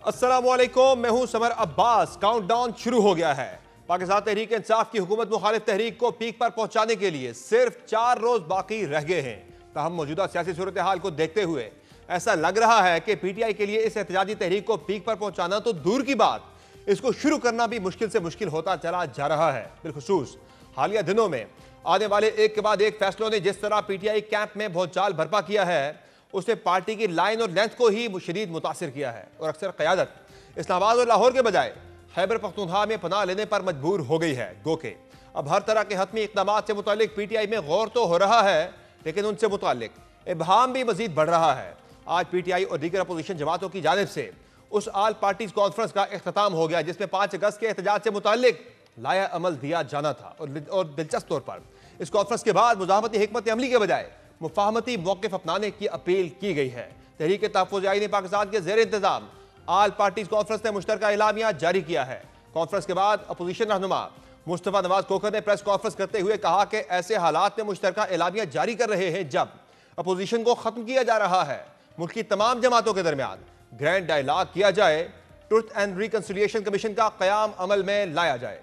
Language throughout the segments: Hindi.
अस्सलामुअलैकुम, मैं हूं समर अब्बास। काउंटडाउन शुरू हो गया है। पाकिस्तान तहरीक इंसाफ की हुकूमत मुखालिफ तहरीक को पीक पर पहुंचाने के लिए सिर्फ 4 रोज बाकी रह गए हैं। ताहम मौजूदा सियासी सूरत हाल को देखते हुए ऐसा लग रहा है कि पीटीआई के लिए इस एहतजाजी तहरीक को पीक पर पहुंचाना तो दूर की बात, इसको शुरू करना भी मुश्किल से मुश्किल होता चला जा रहा है। बिलखुसूस हालिया दिनों में आने वाले एक के बाद एक फैसलों ने जिस तरह पीटीआई कैंप में भौचाल बर्पा किया है, उसने पार्टी की लाइन और लेंथ को ही शदीद मुतासिर किया है और अक्सर क़यादत इस्लामाबाद और लाहौर के बजाय खैबर पख्तूनख्वा में पनाह लेने पर मजबूर हो गई है। गो के अब हर तरह के हतमी इक़दाम से मुतालिक पीटीआई में गौर तो हो रहा है, लेकिन उनसे मुतालिक इबहाम भी मजीद बढ़ रहा है। आज पीटीआई और दीगर अपोजिशन जमातों की जानिब से उस आल पार्टीज कॉन्फ्रेंस का इख्तिताम हो गया जिसमें 5 अगस्त के एहतजाज से मुतालिक लाया अमल दिया जाना था। और दिलचस्प तौर पर इस कॉन्फ्रेंस के बाद मुज़ाहमती हिकमत अमली के बजाय मुफाहमती मौक़िफ़ अपनाने की अपील की गई है। तहरीक तहफ़्फ़ुज़ आईन पाकिस्तान के ज़ेर इंतज़ाम आल पार्टीज कॉन्फ्रेंस ने मुश्तरका एलामिया जारी किया है। कॉन्फ्रेंस के बाद अपोजिशन रहनुमा मुस्तफ़ा नवाज खोखर ने प्रेस कॉन्फ्रेंस करते हुए कहा कि ऐसे हालात में मुश्तरका एलामिया जारी कर रहे हैं जब अपोजिशन को ख़त्म किया जा रहा है। मुल्क की तमाम जमातों के दरमियान ग्रैंड डायलॉग किया जाए, ट्रुथ एंड रिकन्सिलिएशन कमीशन का क़याम अमल में लाया जाए।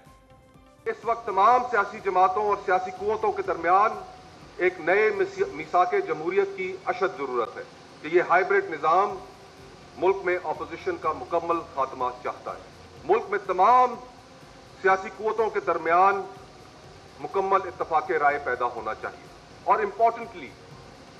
इस वक्त तमाम सियासी जमातों और सियासी कुव्वतों के दरमियान एक नए मिसाके जमहूरियत की अशद जरूरत है कि यह हाइब्रिड निज़ाम मुल्क में अपोजिशन का मुकम्मल खात्मा चाहता है। मुल्क में तमाम सियासी कुव्वतों के दरमियान मुकम्मल इत्तफाक़ राय पैदा होना चाहिए और इम्पोर्टेंटली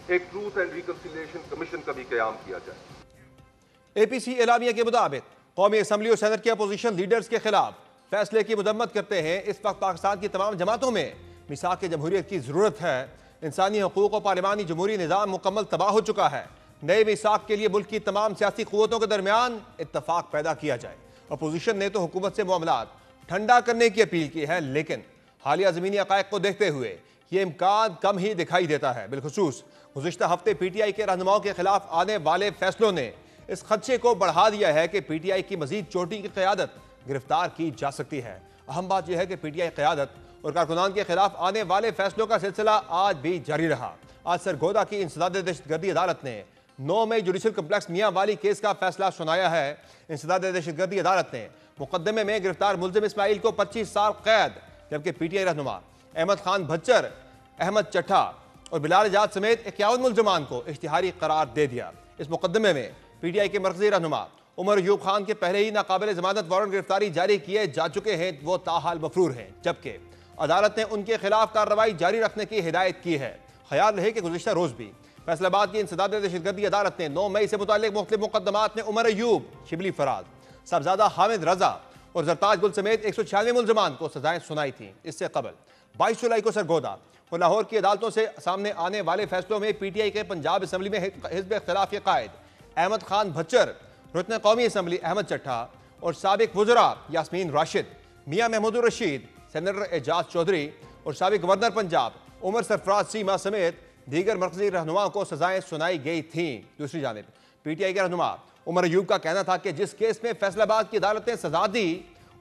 एक ट्रूथ एंड रिकन्सिलिएशन कमीशन का भी क़याम किया जाए। APC एलामिया के मुताबिक कौमी असम्बली और सैनेट के अपोजिशन लीडर्स के खिलाफ फैसले की मदम्मत करते हैं। इस वक्त पाकिस्तान की तमाम जमातों में मिसाक जमहूरियत की ज़रूरत है। इंसानी हकूक़ और पार्लिमानी जमहूरी निज़ाम मुकम्मल तबाह हो चुका है। नए मिसाक के लिए मुल्क की तमाम सियासी क़ुव्वतों के दरमियान इत्तफाक पैदा किया जाए। अपोजिशन ने तो हुकूमत से मामलात ठंडा करने की अपील की है, लेकिन हालिया ज़मीनी हक़ाइक़ को देखते हुए ये इम्कान कम ही दिखाई देता है। बिलखुसूस गुज़िश्ता हफ्ते पीटीआई के रहनुमाओं के खिलाफ आने वाले फैसलों ने इस खदशे को बढ़ा दिया है कि पीटीआई की मजीद चोटी की क़यादत गिरफ्तार की जा सकती है। अहम बात यह है कि पीटीआई क़यादत और कारकुनान के खिलाफ आने वाले फैसलों का सिलसिला आज भी जारी रहा। आज सरगोदा की इंसदाद दहशतगर्दी अदालत ने 9 मई जुडिशल कम्प्लेक्स मियाँ वाली केस का फैसला सुनाया है। इंसदाद दहशतगर्दी अदालत ने मुकदमे में गिरफ्तार मुलजिम इस्माइल को 25 साल कैद, जबकि पीटीआई रहनुमा अहमद खान भच्चर, अहमद चट्ठा और बिलाल आजाद समेत 51 मुलजमान को इश्तिहारी करार दे दिया। इस मुकदमे में पीटीआई के मरकजी रहनुमा उमर अयूब खान के पहले ही नाकाबिल जमानत वारंट गिरफ्तारी जारी किए जा चुके हैं, वो ताहाल मफरूर हैं, जबकि अदालत ने उनके खिलाफ कार्रवाई जारी रखने की हिदायत की है। ख्याल रहे कि गुज़िश्ता रोज भी फैसलाबाद की इंसदाद दहशतगर्दी अदालत ने 9 मई से मुताल्लिक मुख्तलिफ मुकदमात में उमर अयूब, शिबली फराज, साहबजादा हामिद रजा और जरताज गुल समेत 196 मुलजमान को सजाएं सुनाई थी। इससे कबल 22 जुलाई को सरगोदा और लाहौर की अदालतों से सामने आने वाले फैसलों में पीटीआई के पंजाब असम्बली में हिज़्ब इख्तिलाफ के कायद अहमद खान भच्चर, रुकन कौमी असम्बली अहमद चट्ठा और साबिक वज़रा यास्मीन राशिद, मियाँ महमूदुर रशीद, सेनेटर एजाज चौधरी और साबिक गवर्नर पंजाब उमर सरफराज सीमा समेत दीगर मरकजी रहनुमाओं को सजाएं सुनाई गई थीं। दूसरी जानिब पीटीआई के रहनुमा उमर अयूब का कहना था कि जिस केस में फैसलाबाद की अदालत ने सजा दी,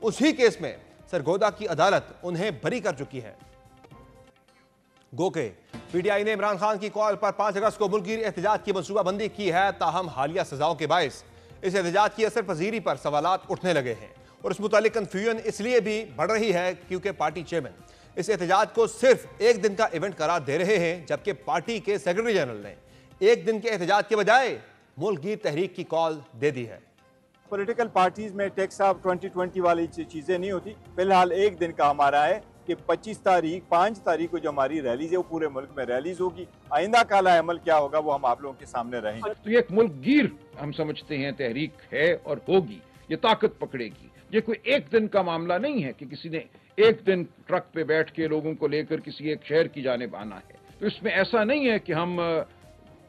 उसी केस में सरगोदा की अदालत उन्हें बरी कर चुकी है। गो के पीटीआई ने इमरान खान की कॉल पर 5 अगस्त को मुल्की एहतजाज की मनसूबाबंदी की है। ताहम हालिया सजाओं के बायस इस एहतजाज की असर पजीरी पर सवालात उठने लगे हैं और इस मुतालिक कन्फ्यूजन इसलिए भी बढ़ रही है क्योंकि पार्टी चेयरमैन इस एहतजाज को सिर्फ एक दिन का इवेंट करार दे रहे हैं, जबकि पार्टी के सेक्रेटरी जनरल ने एक दिन के एहतजाज के बजाय मुल्कगीर तहरीक की कॉल दे दी है। पॉलिटिकल पार्टीज में टैक्स ऑफ 2020 वाली चीज़ें नहीं होती। फिलहाल एक दिन का हमारा है कि 5 तारीख को जो हमारी रैलीज है वो पूरे मुल्क में रैलीज होगी। आइंदा काला अमल क्या होगा वो हम आप लोगों के सामने रहेंगे। तो ये एक मुल्क गिर हम समझते हैं तहरीक है और होगी, ये ताकत पकड़ेगी। ये कोई एक दिन का मामला नहीं है कि किसी ने एक दिन ट्रक पे बैठ के लोगों को लेकर किसी एक शहर की जानिब आना है। तो इसमें ऐसा नहीं है कि हम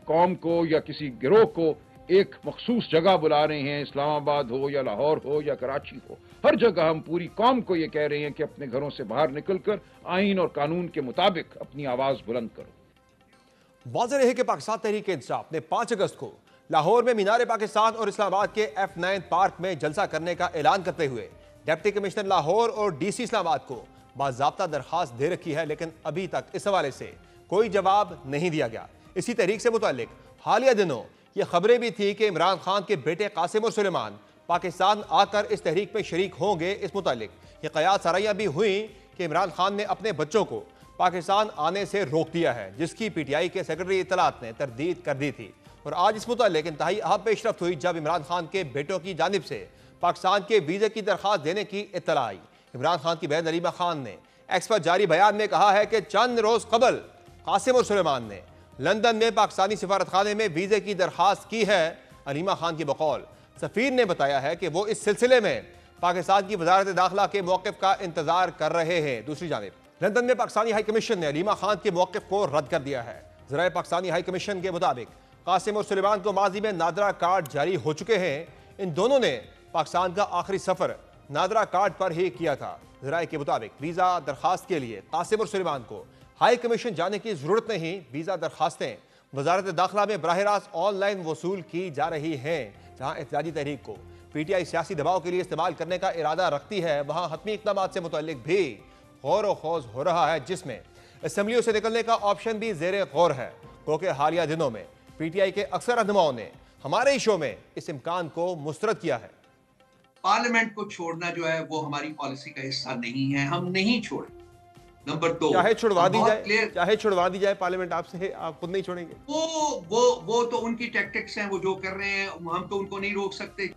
कौम को या किसी गिरोह को एक मखसूस जगह बुला रहे हैं, इस्लामाबाद हो या लाहौर हो या कराची हो, हर जगह हम पूरी कौम को ये कह रहे हैं कि अपने घरों से बाहर निकलकर आईन और कानून के मुताबिक अपनी आवाज बुलंद करो। वाज़ेह रहे कि पाकिस्तान तहरीक इंसाफ ने 5 अगस्त को लाहौर में मीनार पाकिस्तान और इस्लामाबाद के F9 पार्क में जलसा करने का ऐलान करते हुए डिप्टी कमिश्नर लाहौर और DC इस्लामाबाद को बाज़ाब्ता दरखास्त दे रखी है, लेकिन अभी तक इस हवाले से कोई जवाब नहीं दिया गया। इसी तहरीक से मुताल्लिक हालिया दिनों ये खबरें भी थी कि इमरान खान के बेटे कासिम और सुलेमान पाकिस्तान आकर इस तहरीक में शरीक होंगे। इस मुतालिक ये कयास साराइयाँ भी हुई कि इमरान खान ने अपने बच्चों को पाकिस्तान आने से रोक दिया है, जिसकी PTI के सेक्रेटरी इत्तलात ने तरदीद कर दी थी। और आज इस मुतालिक इंतहाई अहम पेशरफ्त हुई जब इमरान खान के बेटों की जानिब से पाकिस्तान के वीज़े की दरख्वास्त देने की इत्तला आई। इमरान खान की बहन अलीमा खान ने एक्स पर जारी बयान में कहा है कि चंद रोज़ कबल कासिम और सुलेमान ने लंदन में पाकिस्तानी सिफारत खाने में वीज़े की दरख्वास्त की है। अलीमा खान की बकौल सफ़ीर ने बताया है कि वो इस सिलसिले में पाकिस्तान की वजारत दाखिला के मौक़िफ़ का इंतजार कर रहे हैं। दूसरी जानिब लंदन में पाकिस्तानी हाई कमीशन ने अलीमा खान के मौक़िफ़ को रद्द कर दिया है। ज़राए पाकिस्तानी हाई कमीशन के मुताबिक कासिम और सुलेमान को माजी में नादरा कार्ड जारी हो चुके हैं। इन दोनों ने पाकिस्तान का आखिरी सफ़र नादरा कार्ड पर ही किया था। ज़राए के मुताबिक वीज़ा दरख्वास्त के लिए कासिम और सुलेमान को हाई कमीशन जाने की ज़रूरत नहीं। वीज़ा दरख्वास्तें वजारत दाखिला में बराह रास्त ऑनलाइन वसूल की जा रही हैं। जहाँ एहतजाजी तहरीक को PTI सियासी दबाव के लिए इस्तेमाल करने का इरादा रखती है, वहाँ हतमी इक़दाम से मुतल्लिक भी गौर व खौज हो रहा है, जिसमें असम्बलियों से निकलने का ऑप्शन भी ज़ेरे गौर है। क्योंकि हालिया दिनों में PTI के अक्सर रहनुमाओं ने हमारे शो में इस इम्कान को मुस्तरद किया है। पार्लियामेंट को छोड़ना जो है वो हमारी पॉलिसी का हिस्सा नहीं है, हम नहीं छोड़े। नंबर 2, चाहे छुड़वा दी जाए पार्लियामेंट आपसे, आप खुद नहीं छोड़ेंगे? वो तो उनकी टैक्टिक्स हैं, वो जो कर रहे हैं हम तो उनको नहीं रोक सकते।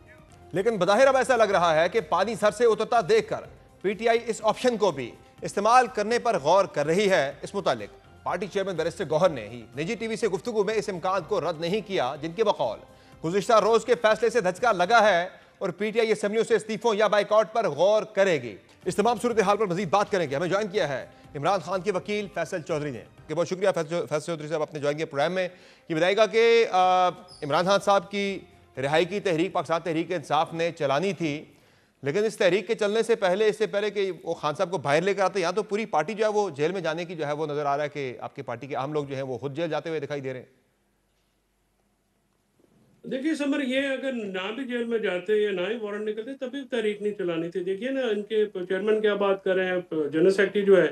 लेकिन बज़ाहिर अब ऐसा लग रहा है कि पानी सर से उतरता देखकर PTI इस ऑप्शन को भी इस्तेमाल करने पर गौर कर रही है। इस मुतालिक पार्टी चेयरमैन बैरिस्टर गौहर ने ही निजी TV से गुफ्तगू में इस इम्कान को रद्द नहीं किया, जिनके बकौल गुज़िश्ता रोज के फैसले से धचका लगा है और PTI असम्बलियों से इस्तीफों या बाइकआउट पर गौर करेगी। इस तमाम सूरत हाल पर मजीद बात करेंगे। हमें ज्वाइन किया है इमरान खान के वकील फैसल चौधरी ने। कि बहुत शुक्रिया फैसल चौधरी साहब, आपने ज्वाइन किया प्रोग्राम में। ये बताइएगा कि इमरान खान साहब की रिहाई की तहरीक पाकिस्तान तहरीक इंसाफ ने चलानी थी, लेकिन इस तहरीक के चलने से पहले, इससे पहले कि वो खान साहब को बाहर लेकर आते, यहाँ तो पूरी पार्टी जो है वो जेल में जाने की जो है वो नजर आ रहा है कि आपकी पार्टी के अहम लोग जो है वो खुद जेल जाते हुए दिखाई दे रहे हैं। देखिए समर, ये अगर ना भी जेल में जाते या ना ही वारंट निकलते तभी तहरीक नहीं चलानी थी। देखिए ना, इनके चेयरमैन क्या बात कर रहे हैं, जनरल सेक्रेटरी जो है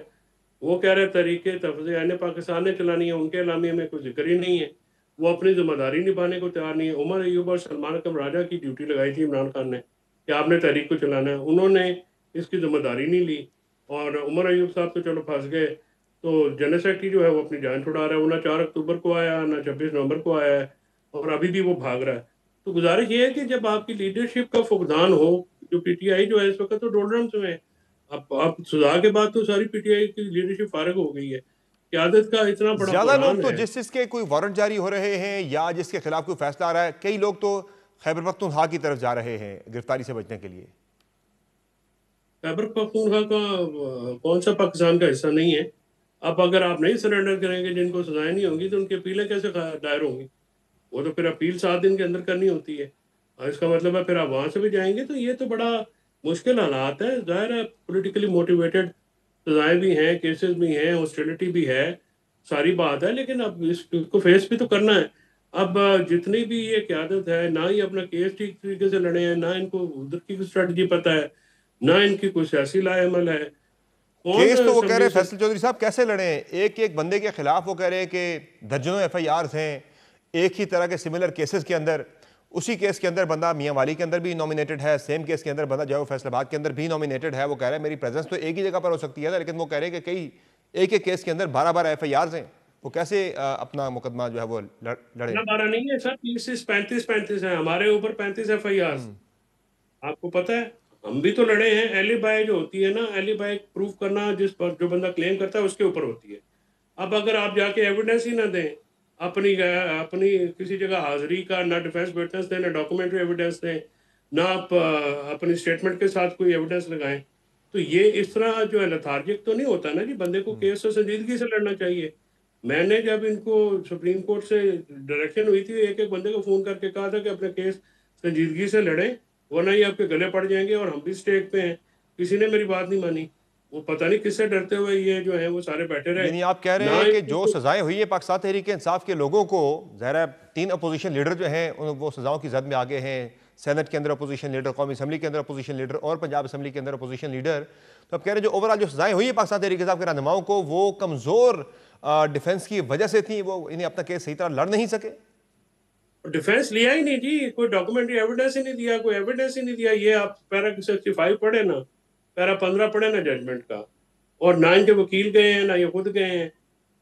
वो कह रहे हैं तहरीक तहफ़्फ़ुज़ ऐन पाकिस्तान ने चलानी है, उनके एलामिया में कोई जिक्र ही नहीं है, वो अपनी जिम्मेदारी निभाने को तैयार नहीं है। उमर अयूब और सलमान अकरम राजा की ड्यूटी लगाई थी इमरान खान ने कि आपने तहरीक को चलाना है, उन्होंने इसकी जिम्मेदारी नहीं ली और उमर अयूब साहब तो चलो फंस गए। तो जनरल सेक्रेटरी जो है वो अपनी जान छुड़ा रहा है, वो ना 4 अक्टूबर को आया ना 26 नवंबर को आया है और अभी भी वो भाग रहा है। तो गुजारिश ये है कि जब आपकी लीडरशिप का फुकदान हो, जो PTI जो है इस वक्त तो डोलरम्स में है, अब सुधार के बाद तो सारी PTI की लीडरशिप फारिग हो गई है। क़यादत का इतना बड़ा ज्यादा लोग तो जिसके कोई वारंट जारी हो रहे हैं या जिसके खिलाफ कोई फैसला आ रहा है, कई लोग तो खैबर पख्तूनख्वा की तरफ जा रहे हैं गिरफ्तारी से बचने के लिए। खैबर पख्तूनख्वा का कौन सा पाकिस्तान का हिस्सा नहीं है? अब अगर आप नहीं सरेंडर करेंगे, जिनको सजाएं नहीं होंगी, तो उनकी अपीलें कैसे दायर होंगी? वो तो फिर अपील 7 दिन के अंदर करनी होती है और इसका मतलब है फिर आप वहाँ से भी जाएंगे। तो ये तो बड़ा मुश्किल हालात है। जाहिर है पॉलिटिकली मोटिवेटेड सजाएं भी हैं, केसेस भी हैं, हॉस्टिलिटी भी है, सारी बात है, लेकिन अब इसको फेस भी तो करना है। अब जितनी भी ये क़यादत है, ना ही अपना केस ठीक तरीके से लड़े हैं, ना इनको उधर की स्ट्रेटजी पता है, ना इनकी कोई सियासी लाएमल है। केस तो वो कह रहे हैं फैसल चौधरी साहब कैसे लड़े, एक एक बंदे के खिलाफ वो कह रहे हैं कि दर्जनों FIRs हैं एक ही तरह के सिमिलर केसेस के अंदर। उसी केस के अंदर बंदा मियां वाली के अंदर भी नॉमिनेटेड है, सेम केस के अंदर बंदा जो है फैसलाबाद के अंदर भी नॉमिनेटेड है। वो कह रहा है मेरी प्रेजेंस तो एक ही जगह पर हो सकती है ना, लेकिन वो कह रहे हैं कि कई एक एक केस के अंदर 12 FIRs हैं। वो कैसे अपना मुकदमा जो है वो लड़े? 12 नहीं है सर, 35 है, हमारे ऊपर 35 FIRs। आपको पता है हम भी तो लड़े हैं। एलिबाई जो होती है ना, एलिबाई प्रूफ करना जिस पर जो बंदा क्लेम करता है उसके ऊपर होती है। अब अगर आप जाके एविडेंस ही ना दें, अपनी किसी जगह हाजिरी का, ना डिफेंस विटनेस दें, ना डॉक्यूमेंट्री एविडेंस दें, ना आप अपनी स्टेटमेंट के साथ कोई एविडेंस लगाएं, तो ये इस तरह जो है लथार्जिक तो नहीं होता ना जी। बंदे को केस से संजीदगी से लड़ना चाहिए। मैंने जब इनको सुप्रीम कोर्ट से डायरेक्शन हुई थी, एक एक बंदे को फ़ोन करके कहा था कि अपने केस संजीदगी से लड़ें, वरना ही आपके गले पड़ जाएंगे और हम भी स्टेक पे हैं। किसी ने मेरी बात नहीं मानी। वो पता नहीं किससे डरते हुए ये जो है वो सारे बैठे रहे। यानी आप कह रहे हैं कि जो सजाएं हुई है पाकिस्तान तहरीक इंसाफ के लोगों को, ज़ाहिर 3 अपोजिशन लीडर जो हैं वो सजाओं की जद में आगे हैं। सेनेट के अंदर अपोजिशन लीडर, कौमी असम्बली के अंदर अपोजिशन लीडर और पंजाब असम्बली के अंदर अपोजिशन लीडर। तो आप कह रहे हैं जो ओवरऑल जो सजाएं हुई है पाकिस्तान तहरीक इंसाफ के रहनुमाओं को, वो कमज़ोर डिफेंस की वजह से थी, वो इन्हें अपना केस सही तरह लड़ नहीं सके। डिफेंस लिया ही नहीं जी, कोई डॉक्यूमेंट्री एविडेंस ही नहीं दिया, कोई एविडेंस ही नहीं दिया। ये आप पैरा 65 पढ़े ना, पैरा 15 पढ़े ना जजमेंट का, और ना इनके वकील गए हैं ना ये खुद गए हैं।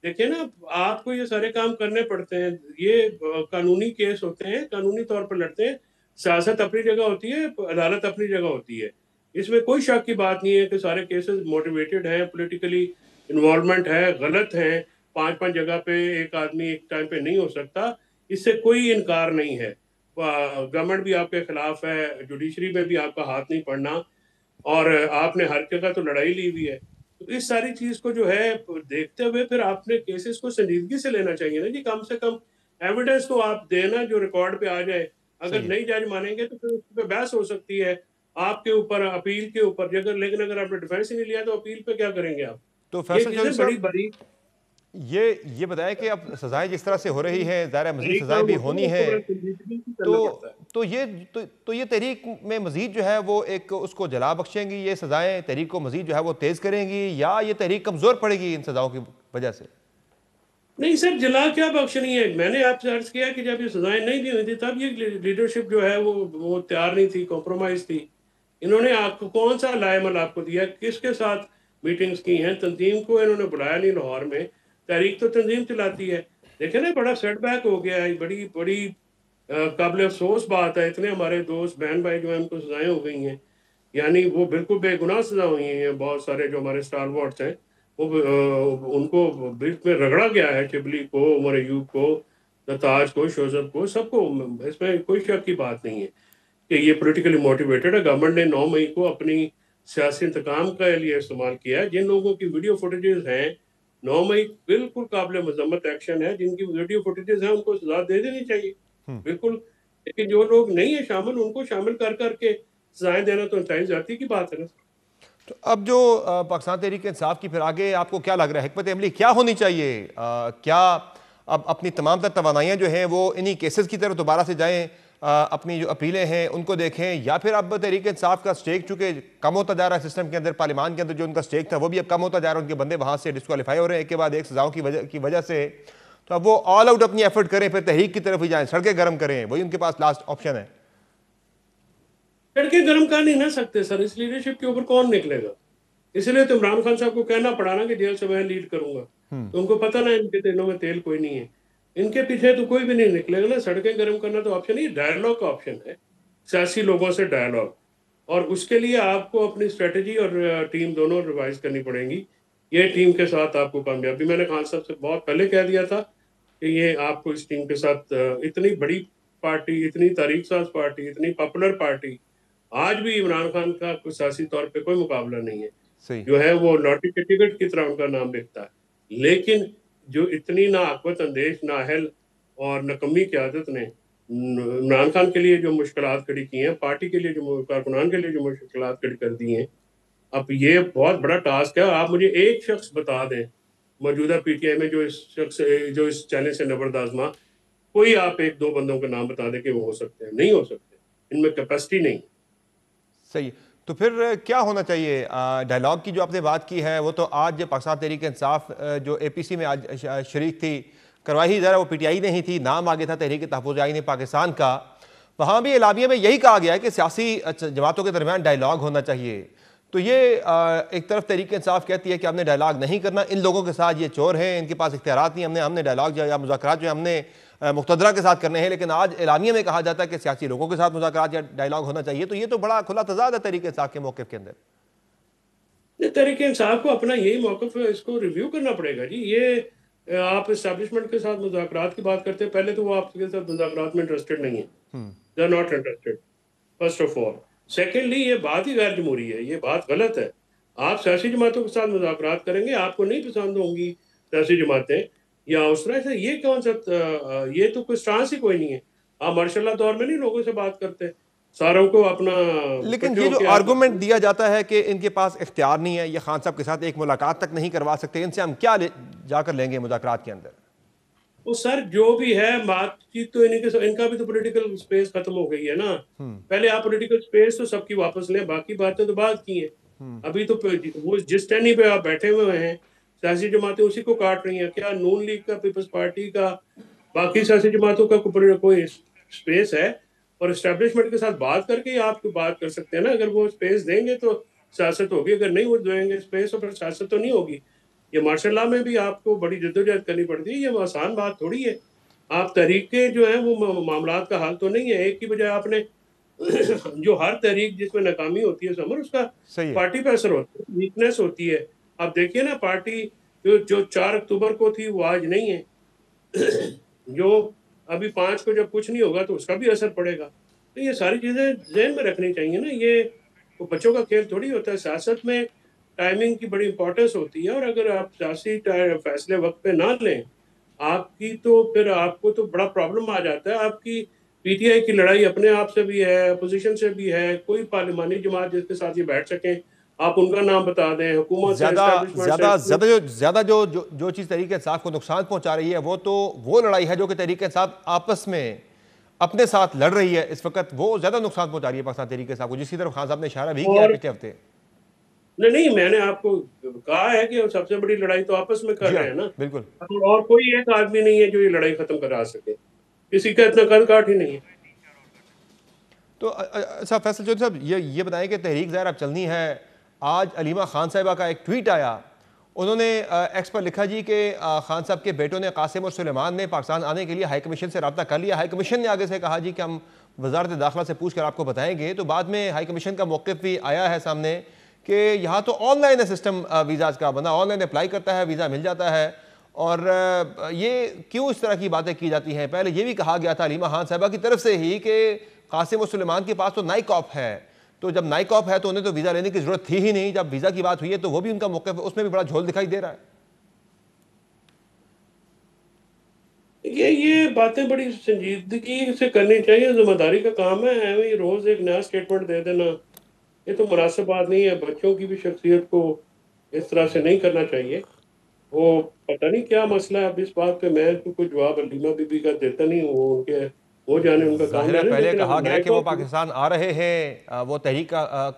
देखिए ना, आपको ये सारे काम करने पड़ते हैं। ये कानूनी केस होते हैं, कानूनी तौर पर लड़ते हैं। सियासत अपनी जगह होती है, अदालत अपनी जगह होती है। इसमें कोई शक की बात नहीं है कि सारे केसेस मोटिवेटेड हैं, पॉलिटिकली इन्वॉल्वमेंट है, गलत हैं। 5-5 जगह पे एक आदमी एक टाइम पे नहीं हो सकता, इससे कोई इनकार नहीं है। गवर्नमेंट भी आपके खिलाफ है, जुडिशरी में भी आपका हाथ नहीं पड़ना, और आपने हर जगह तो लड़ाई ली हुई है। तो इस सारी चीज को जो है देखते हुए फिर आपने केसेस को संजीदगी से लेना चाहिए ना जी। कम से कम एविडेंस तो आप देना जो रिकॉर्ड पे आ जाए। अगर सही है। नहीं जज मानेंगे तो फिर उस पर बहस हो सकती है आपके ऊपर, अपील के ऊपर। अगर लेकिन अगर आपने डिफेंस ही नहीं लिया तो अपील पे क्या करेंगे आप? तो ये फैसल चीजें चौधरी बड़ी साहब, बड़ी ये बताएं कि अब सजाएं जिस तरह से हो रही है, ज़ाहिर मजीद बड़ी सजाएं काम भी होता है, होनी उसको है। बड़ा संजीदगी से तो करना पड़ता है। ये तहरीक में मजीद जो है वो एक उसको जला बख्शेंगी, ये सजाएं तहरीक को मजीद जो है वो तेज़ करेंगी, या ये तहरीक कमज़ोर पड़ेगी इन सजाओं की वजह से? नहीं सर, जला क्या बख्शनी है? मैंने आपसे अर्ज किया कि जब ये सजाएं नहीं दी हुई थी तब ये लीडरशिप जो है वो तैयार नहीं थी, कॉम्प्रोमाइज थी। इन्होंने आपको कौन सा लाएमल आपको दिया, किसके साथ मीटिंग्स की हैं? तंजीम को इन्होंने बुलाया नहीं लाहौर में, तहरीक तो तंजीम चलाती है। देखे ना, बड़ा सेटबैक हो गया है, बड़ी बड़ी काबिल अफसोस बात है। इतने हमारे दोस्त बहन भाई जो है उनको सजाएं हो गई हैं, यानी वो बिल्कुल बेगुनाह सजा हुई हैं। बहुत सारे जो हमारे स्टारवॉर्ड्स हैं वो उनको बीच में रगड़ा गया है, शिबली को, उमर अयूब को, नताज को, शोजब को, सबको। इसमें कोई शक की बात नहीं है कि ये पॉलिटिकली मोटिवेटेड है। गवर्नमेंट ने 9 मई को अपनी सियासी इंतकाम के लिए इस्तेमाल किया है। जिन लोगों की वीडियो फुटेजेस हैं, 9 मई बिल्कुल काबिल मजम्मत एक्शन है। जिनकी वीडियो फुटेजेस हैं उनको सजा दे देनी चाहिए, बिल्कुल। लेकिन जो लोग नहीं है शामिल, उनको शामिल कर करके सजाएं देना तो इंतहाई जाती की बात है ना। तो अब जो पाकिस्तान तहरीक इंसाफ की फिर आगे आपको क्या लग रहा है, हिकमत अमली क्या होनी चाहिए? क्या अब अपनी तमाम तर तवानाइयाँ जो हैं वो इन्हीं केसेस की तरफ दोबारा से जाएँ, अपनी जो अपीलें हैं उनको देखें, या फिर अब तहरीक इंसाफ का स्टेक चूँकि कम होता जा रहा है सिस्टम के अंदर, पार्लियामान के अंदर जो उनका स्टेक था वो भी अब कम होता जा रहा है, उनके बंदे वहाँ से डिस्क्वालीफाई हो रहे हैं एक के बाद एक सजाओं की वजह से, तो अब वो ऑल आउट अपनी एफर्ट करें, फिर तहरीक की तरफ ही जाएँ, सड़कें गर्म करें, वही उनके पास लास्ट ऑप्शन है। लड़के गर्म कर नहीं ना सकते सर, इस लीडरशिप के ऊपर कौन निकलेगा? इसलिए तो इमरान खान साहब को कहना पड़ा ना कि जेल से मैं लीड करूंगा। तो उनको पता ना इनके दिलों में तेल कोई नहीं है, इनके पीछे तो कोई भी नहीं निकलेगा ना। सड़कें गर्म करना तो ऑप्शन नहीं, डायलॉग का ऑप्शन है, सियासी लोगों से डायलॉग। और उसके लिए आपको अपनी स्ट्रेटेजी और टीम दोनों रिवाइज करनी पड़ेंगी। ये टीम के साथ आपको कामयाबी, मैंने खान साहब से बहुत पहले कह दिया था कि ये आपको इस टीम के साथ इतनी बड़ी पार्टी, इतनी तारीख साज पार्टी, इतनी पॉपुलर पार्टी, आज भी इमरान खान का कुछ सियासी तौर पे कोई मुकाबला नहीं है। सही। जो है वो लॉटरी के टिकट की तरह उनका नाम बिकता है। लेकिन जो इतनी नाअक्वत अंदेश, नाअहल और नकम्मी क़यादत ने इमरान खान के लिए जो मुश्किलात खड़ी की हैं, पार्टी के लिए जो कारकुनान के लिए जो मुश्किलात खड़ी कर दी हैं, अब ये बहुत बड़ा टास्क है। आप मुझे एक शख्स बता दें मौजूदा पीटीआई में जो इस चैलेंज से नबरदाजमा, कोई आप 1-2 बंदों के नाम बता दें कि वो हो सकते हैं। नहीं हो सकते, इनमें कैपेसिटी नहीं। सही। तो फिर क्या होना चाहिए? डायलॉग की जो आपने बात की है वो तो आज पाकिस्तान तहरीक इंसाफ जो एपीसी में आज शरीक थी, करवाई ज़रा वो पीटीआई नहीं थी, नाम आगे था तहरीक तहफ़्फ़ुज़ आईन पाकिस्तान का। वहाँ भी एलामिया में यही कहा गया है कि सियासी जमातों के दरमियान डायलॉग होना चाहिए। तो ये एक तरफ तहरीक इंसाफ कहती है कि हमने डायलॉग नहीं करना, इन लोगों के साथ, ये चोर हैं, इनके पास इख्तियारात नहीं, हमने डायलॉग या मुज़ाकरात जो हमने मुक़्तदरा के साथ करने हैं। लेकिन आज एलामिया में कहा जाता है कि सियासी लोगों के साथ मुज़ाकरात या डायलॉग होना चाहिए। तो ये तो बड़ा खुला तज़ाद है तहरीक इंसाफ के मौक़िफ़ के अंदर। तहरीक इंसाफ को अपना यही मौक़िफ़ है, इसको रिव्यू करना पड़ेगा जी। ये आप इस्टेब्लिशमेंट के साथ मुज़ाकरात की बात करते हैं, पहले तो वो आपके साथ मुज़ाकरात में इंटरेस्टेड नहीं है, they are not interested first of all. Secondly, ये बात ही गैर जमहूरी है, ये बात गलत है। आप सियासी जमातों के साथ मुज़ाकरात करेंगे, आपको नहीं पसंद होंगी सियासी जमातें या उस तरह से, ये कौन सा ये तो कोई स्टांस ही कोई नहीं है। आप मार्शल दौर में नहीं लोगों से बात करते, सारों को अपना। लेकिन ये जो आर्गूमेंट दिया जाता है कि इनके पास इख्तियार नहीं है, ये खान साहब के साथ एक मुलाकात तक नहीं करवा सकते, इनसे हम क्या जाकर लेंगे मुज़ाकरात के अंदर? वो सर जो भी है बातचीत तो इनका भी तो पॉलिटिकल स्पेस खत्म हो गई है ना। पहले आप पॉलिटिकल स्पेस तो सबकी वापस लें, बाकी बातें तो बात की हैं। अभी तो वो जिस टहनी पे आप बैठे हुए हैं, सियासी जमातें उसी को काट रही हैं। क्या नून लीग का, पीपल्स पार्टी का, बाकी सियासी जमातों का कोई स्पेस है और इस्टेब्लिशमेंट के साथ बात करके ही आप बात कर सकते हैं ना। अगर वो स्पेस देंगे तो सियासत होगी, अगर नहीं वो देंगे स्पेस तो फिर सियासत तो नहीं होगी। ये मार्शल लॉ में भी आपको बड़ी जद्दोजहद करनी पड़ती है, ये आसान बात थोड़ी है। आप तरीके जो है वो मामलात का हल तो नहीं है। एक की बजाय आपने जो हर तहरीक जिसमें नाकामी होती है समर, उसका सही है। पार्टी पे असर होता है, वीकनेस होती है। आप देखिए ना, पार्टी जो 4 अक्टूबर को थी वो आज नहीं है। जो अभी 5 को जब कुछ नहीं होगा तो उसका भी असर पड़ेगा। तो ये सारी चीजें ज़हन में रखनी चाहिए ना। ये तो बच्चों का खेल थोड़ी होता है। सियासत में टाइमिंग की बड़ी इंपॉर्टेंस होती है, और अगर आप सियासी फैसले वक्त पे ना लें आपकी, तो फिर आपको तो बड़ा प्रॉब्लम आ जाता है। आपकी पीटीआई की लड़ाई अपने आप से भी है, अपोजिशन से भी है। कोई पार्लिमानी जमात जिसके साथ ये बैठ सकें, आप उनका नाम बता दें, हुकूमत से, ज्यादा एस्टेब्लिशमेंट ज्यादा से। ज्यादा जो ज्यादा जो जो जो चीज तहरीक इंसाफ को नुकसान पहुंचा रही है वो तो वो लड़ाई है जो कि तहरीक इंसाफ आपस में अपने साथ लड़ रही है इस वक्त, वो ज्यादा नुकसान पहुंचा रही है पाकिस्तान तहरीक इंसाफ को, जिसकी तरफ खान साहब ने इशारा भी किया है और पिछले हफ्ते। नहीं नहीं, मैंने आपको कहा है कि सबसे बड़ी लड़ाई तो आपस में कर जी रहे हाँ, हैं ना। बिल्कुल। और कोई एक आदमी नहीं है जो ये लड़ाई खत्म करा सके, किसी का इतना कद काठ ही नहीं है। तो अच्छा फैसल चौधरी साहब, ये बताएं कि तहरीक ज़ाहिर अब चलनी है। आज अलीमा खान साहिबा का एक ट्वीट आया, उन्होंने एक्स पर लिखा जी कि खान साहब के बेटों ने कासिम और सुलेमान ने पाकिस्तान आने के लिए हाई कमीशन से रब्ता कर लिया। हाई कमीशन ने आगे से कहा जी कि हम वजारत दाखिला से पूछ कर आपको बताएंगे। तो बाद में हाई कमीशन का मौक़िफ़ भी आया है सामने कि यहाँ तो ऑनलाइन है सिस्टम वीज़ाज़ का, बंदा ऑनलाइन अप्लाई करता है, वीज़ा मिल जाता है। और ये क्यों इस तरह की बातें की जाती हैं? पहले ये भी कहा गया था अलीमा खान साहिबा की तरफ से ही कि कासिम और सुलेमान के पास तो नाइक ऑफ है, तो जब नाइक ऑफ है तो उन्हें तो वीज़ा लेने की जरूरत थी ही नहीं। जब वीज़ा की बात हुई है तो वो भी उनका मौक़िफ़, उसमें भी बड़ा झोल दिखाई दे रहा है। ये बातें बड़ी संजीदगी से करनी चाहिए, जिम्मेदारी का काम है। ऐਵੇਂ ही रोज एक नया स्टेटमेंट दे देना, ये तो मुनासिब बात नहीं है। बच्चों की भी शख्सियत को इस तरह से नहीं करना चाहिए। वो पता नहीं क्या मसला है अब इस बात पे, मैं तो कोई जवाब अलीमा बीबी का देता नहीं हूँ। वो उनके वो जाने, उनका काम ज़ाहिर है, जाने। पहले लेकिन अब कहा गया नए कि वो को पाकिस्तान आ रहे हैं, वो तहरीक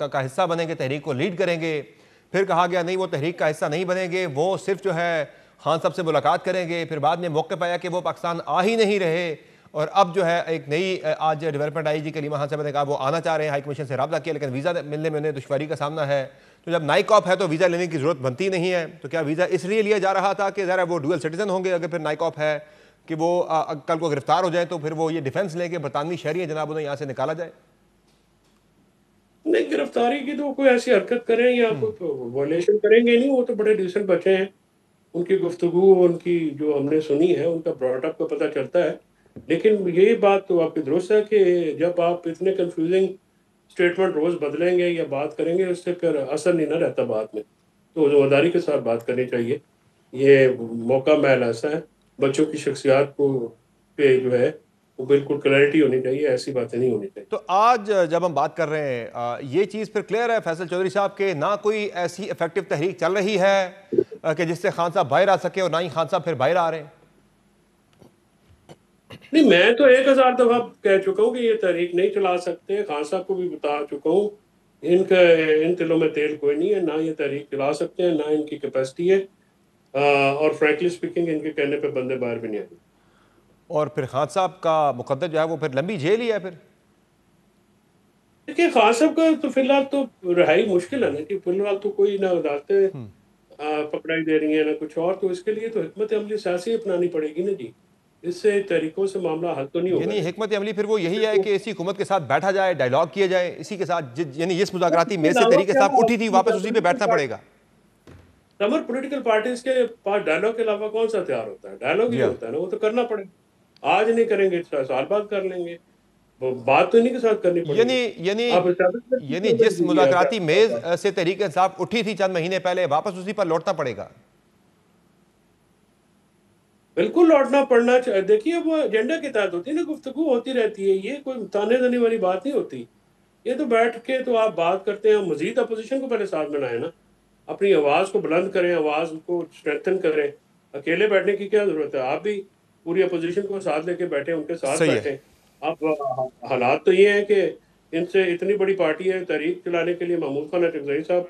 का हिस्सा बनेंगे, तहरीक को लीड करेंगे। फिर कहा गया नहीं, वो तहरीक का हिस्सा नहीं बनेंगे, वो सिर्फ जो है खान साहब से मुलाकात करेंगे। फिर बाद में मौके पाया कि वो पाकिस्तान आ ही नहीं रहे। और अब जो है एक नई आज डेवलपमेंट आई जी कि अलीमा खान साहब ने कहा वो आना चाह रहे हैं, हाई कमीशन से रब्ता किया, लेकिन वीज़ा मिलने में उन्हें दुश्वारी का सामना है। तो जब नाइक ऑफ है तो वीज़ा लेने की ज़रूरत बनती नहीं है। तो क्या वीज़ा इसलिए लिया जा रहा था कि ज़रा वो डुअल सिटीजन होंगे? अगर फिर नाइक ऑफ है कि वो कल को गिरफ्तार हो जाए तो फिर वो ये डिफेंस लेके बरतानवी शहरी है जनाब, उन्हें यहाँ से निकाला जाए। नहीं, गिरफ्तारी की तो कोई ऐसी हरकत करें या कोई वायलेशन करेंगे नहीं। वो तो बड़े डिसेंट बच्चे हैं, उनकी गुफ्तगू, उनकी जो हमने सुनी है, उनका ब्रॉडअप का पता चलता है। लेकिन ये बात तो आपकी दुरुस्त है कि जब आप इतने कंफ्यूजिंग स्टेटमेंट रोज बदलेंगे या बात करेंगे, उससे फिर असर नहीं ना रहता बाद में। तो जिम्मेदारी के साथ बात करनी चाहिए। ये मौका महल ऐसा है, बच्चों की शख्सियात को पे जो है वो बिल्कुल क्लैरिटी होनी चाहिए, ऐसी बातें नहीं होनी चाहिए। तो आज जब हम बात कर रहे हैं ये चीज़ फिर क्लियर है फैसल चौधरी साहब के ना कोई ऐसी इफेक्टिव तहरीक चल रही है कि जिससे खान साहब बाहर आ सके, और ना ही खान साहब फिर बाहर आ रहे हैं। नहीं, मैं तो 1000 दफा कह चुका हूँ कि ये तहरीक नहीं चला सकते। खान साहब को भी बता चुका हूँ, इनका इन तिलों में तेल कोई नहीं है, ना ये तहरीक चला सकते हैं, ना इनकी कैपेसिटी है। और फ्रैंकली स्पीकिंग इनके कहने पे बंदे बाहर भी नहीं आए। और फिर खान साहब का मुकद्दर जो है वो फिर लंबी जेल ही है फिर। देखिए, खान साहब का तो फिलहाल तो रिहाई मुश्किल है ना कि फिलहाल तो कोई ना अदालतें पकड़ाई दे रही है ना कुछ और। तो इसके लिए तो हिकमत अमली सियासी अपनानी पड़ेगी ना जी। इससे तरीकों से मामला हल तो नहीं होगा। यानी हिकमत अमली फिर वो यही है कि इसी हुकूमत के साथ बैठा जाए, डायलॉग किया जाए, इसी के साथ यानी जिस मुज़ाकराती मेज से तहरीक इंसाफ उठी थी वापस उसी पे बैठना पड़ेगा। समर पॉलिटिकल पार्टीज के पास डायलॉग के अलावा कौन सा तैयार होता है? डायलॉग ही जी हाँ। होता है ना, वो तो करना पड़ेगा। आज नहीं करेंगे, साल बाद कर लेंगे। वो बात तो इन्हीं के साथ करनी यानी पड़ेगी। यानी आप establishment यानी क्यों जिस नहीं दिया मुलाकाती मेज क्या? से तहरीक इंसाफ उठी थी चंद महीने पहले, वापस उसी पर लौटना पड़ेगा। बिल्कुल लौटना पड़ना चाहिए। देखिए, वो एजेंडा के तहत होती है ना, गुफ्तगू होती रहती है, ये कोई ताने देने वाली बात नहीं होती। ये तो बैठ के तो आप बात करते हैं। मजीद अपोजिशन को पहले साथ बनाए ना, अपनी आवाज को बुलंद करें, आवाज को स्ट्रेंथन करें। अकेले बैठने की क्या जरूरत है? आप भी पूरी अपोजिशन को साथ लेके बैठे, उनके साथ सही है। बैठे। अब हालात तो ये है कि इनसे इतनी बड़ी पार्टी है, तहरीक चलाने के लिए महमूद खान अटकज़ई साहब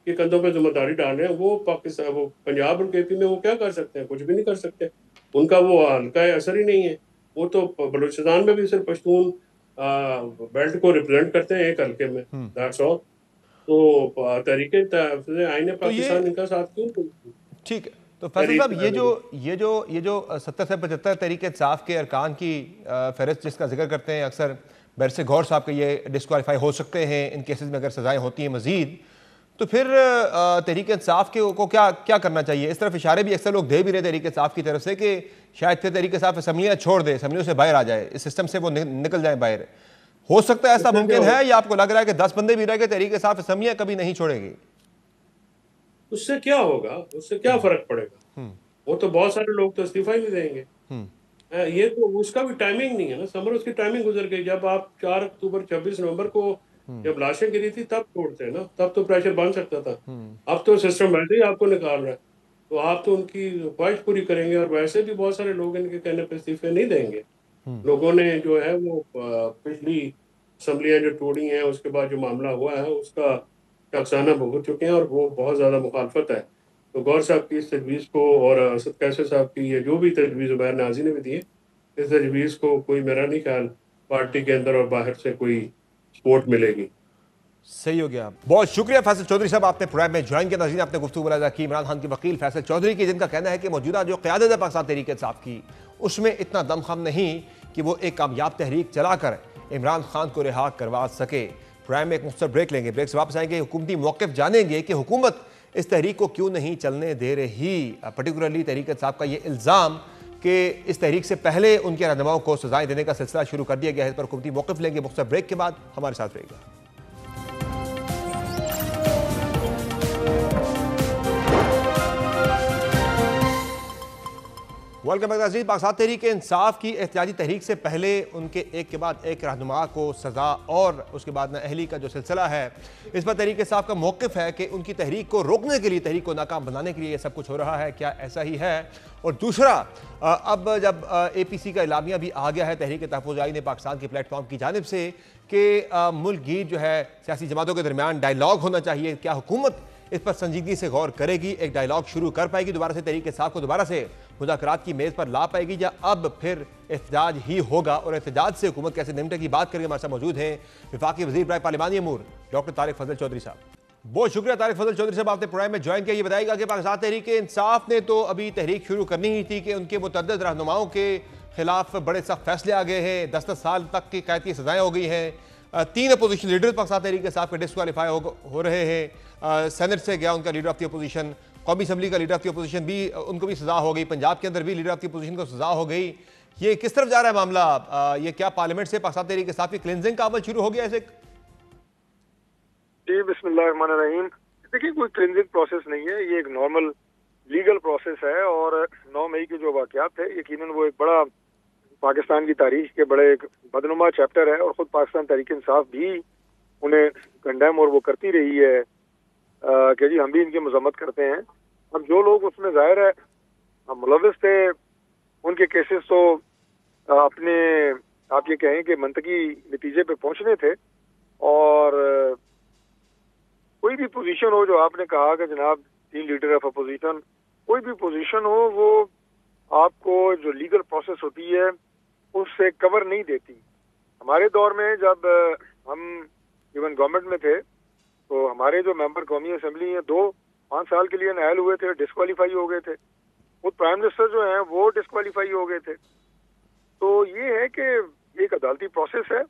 के कंधों पे जिम्मेदारी डाल रहे हैं। वो पाकिस्तान, वो पंजाब और केपी में वो क्या कर सकते हैं? कुछ भी नहीं कर सकते। उनका वो हल्का असर ही नहीं है। वो तो बलूचिस्तान में भी सिर्फ पश्तून बेल्ट को रिप्रेजेंट करते हैं एक हल्के में, दैट्स ऑल। तो तहरीके तहफ़्ज़ुज़ आईन पाकिस्तान इनका साथ क्यों? ठीक है, तो फैसल साहब ये जो 70 से 75 तहरीक इंसाफ के अरकान की फहरिस्त जिसका जिक्र करते हैं अक्सर बैरिस्टर गौहर साहब के, ये डिस्क्वालीफाई हो सकते हैं इन केसेस में अगर सजाएं होती हैं मजीद, तो फिर तहरीक इंसाफ के को क्या क्या करना चाहिए? इस तरफ इशारे भी अक्सर लोग दे भी रहे तहरीक इंसाफ की तरफ से कि शायद फिर तहरीक इंसाफ असम्बलियाँ छोड़ दे, असम्बलियों से बाहर आ जाए, इस सिस्टम से वो निकल जाए बाहर। हो सकता है ऐसा मुमकिन है, या आपको लग रहा है कि 10 बंदे भी रह गए तहरीक इंसाफ असम्बलियाँ कभी नहीं छोड़ेगी? उससे क्या होगा, उससे क्या फर्क पड़ेगा? वो तो बहुत सारे लोग तो इस्तीफा ही नहीं देंगे। ये तो उसका भी टाइमिंग नहीं है ना, समर उसकी टाइमिंग गुजर गई। जब आप 4 अक्टूबर 26 नवंबर को जब लाशें गिरी थी तब छोड़ते हैं ना, तब तो प्रेशर बन सकता था। अब तो सिस्टम वैसे ही आपको निकाल रहा है, तो आप तो उनकी ख्वाहिश पूरी करेंगे। और वैसे भी बहुत सारे लोग इनके कहने पर इस्तीफे नहीं देंगे। लोगों ने जो है वो पिछली असम्बलियाँ जो तोड़ी हैं, उसके बाद जो मामला हुआ है उसका शख्साना भुगत चुके हैं और वो बहुत ज़्यादा मुखालफत है। तो गौर साहब की इस तजवीज़ को और असद कैसर साहब की ये जो भी तजवीज़ उबैर नाजी ने भी दी है, इस तजवीज़ को कोई मेरा नहीं ख्याल पार्टी के अंदर और बाहर से कोई सपोर्ट मिलेगी। सही हो गया, बहुत शुक्रिया फैसल चौधरी साहब, आपने प्रोग्राम में ज्वाइन किया। नाज़रीन, आपने गुफ्तगू मुलाज़ा की इमरान खान के वकील फैसल चौधरी की, जिनका कहना है कि मौजूदा जो क़यादत है पाकिस्तान तहरीक इंसाफ की, उसमें इतना दमखम नहीं कि वो एक कामयाब तहरीक चलाकर इमरान खान को रिहा करवा सके। प्रोग्राम में एक मुख्तर ब्रेक लेंगे, ब्रेक से वापस आएंगे, हुकूमती मौक़िफ़ जानेंगे कि हुकूमत इस तहरीक को क्यों नहीं चलने दे रही। पर्टिकुलरली तहरीक इंसाफ का ये इल्ज़ाम कि इस तहरीक से पहले उनके रहनुमाओं को सजाएं देने का सिलसिला शुरू कर दिया गया है, इस पर हुकूमती मौक़िफ़ लेंगे। मुख्तर ब्रेक के बाद हमारे साथ रहेगा। वेलकम बैक नाज़रीन। पाकिस्तान तहरीक इंसाफ की एहतियाजी तहरीक से पहले उनके एक के बाद एक रहनुमा को सज़ा और उसके बाद नाअहली का जो सिलसिला है, इस पर तहरीक इंसाफ का मौक़िफ़ है कि उनकी तहरीक को रोकने के लिए, तहरीक को नाकाम बनाने के लिए ये सब कुछ हो रहा है। क्या ऐसा ही है? और दूसरा, अब जब APC का इलामिया भी आ गया है तहरीक तहफ़्फ़ुज़ आईन पाकिस्तान के प्लेटफॉर्म की जानिब से कि मुल्क गीर जो है सियासी जमातों के दरमियान डायलॉग होना चाहिए, क्या हुकूमत इस पर संजीदगी से गौर करेगी, एक डायलॉग शुरू कर पाएगी, दोबारा से तहरीक इंसाफ को दोबारा से मुज़ाकरात की मेज़ पर ला पाएगी, या अब फिर एहतजाज ही होगा? और एहतजाज से हुकूमत कैसे निपटेगी, बात करेंगे। हमारे साथ मौजूद हैं वफाकी वज़ीर बराए पार्लिमानी अमूर डॉक्टर तारिक फजल चौधरी साहब। बहुत शुक्रिया तारिक फजल चौधरी साहब, आपने प्रोग्राम में ज्वाइन किया। ये बताइएगा कि पाकिस्तान तहरीक इंसाफ ने तो अभी तहरीक शुरू करनी ही थी कि उनके मुतअद्दिद रहनुमाओं के खिलाफ बड़े सख्त फैसले आ गए हैं, 10-10 साल तक की कैद की सजाएं हो गई हैं, 3 अपोजिशन लीडर्स पाकिस्तान तहरीक इंसाफ के डिस्क्वालीफाई हो रहे हैं, सेनेट से गया उनका लीडर ऑफ द अपोजिशन, कौमी असम्बली का लीडर ऑफ द अपोजिशन भी, उनको भी सजा हो गई, पंजाब के अंदर भी लीडर ऑफ द अपोजिशन को सजा हो गई। ये किस तरफ जा रहा है मामला? ये क्या पार्लियामेंट से पाकिस्तान तहरीक इंसाफ की क्लिनजिंग का अमल शुरू हो गया है? जी बिस्मिल्लाहिर्रहमानिर्रहीम। देखिए, कोई क्लिनजिंग प्रोसेस नहीं है, ये एक नॉर्मल लीगल प्रोसेस है। और 9 मई के जो वाक़यात थे, यकीनन वो एक बड़ा पाकिस्तान की तारीख के बड़े एक बदनुमा चैप्टर है, और ख़ुद पाकिस्तान तहरीक इंसाफ भी उन्हें कंडेम और वो करती रही है कि जी हम भी इनकी मजम्मत करते हैं। अब जो लोग उसमें ज़ाहिर है मुलव्विस थे, उनके केसेस तो अपने आप ये कहें कि मंतकी नतीजे पे पहुंचने थे। और कोई भी पोजीशन हो, जो आपने कहा कि जनाब 3 लीडर ऑफ अपोजिशन, कोई भी पोजीशन हो, वो आपको जो लीगल प्रोसेस होती है उससे कवर नहीं देती। हमारे दौर में जब हम इवन गवर्नमेंट में थे, तो हमारे जो मेंबर कौमी असम्बली हैं 2-5 साल के लिए नायल हुए थे, डिस्क्वालीफाई हो गए थे। वो प्राइम मिनिस्टर जो हैं वो डिस्क्वालीफाई हो गए थे। तो ये है कि एक अदालती प्रोसेस है।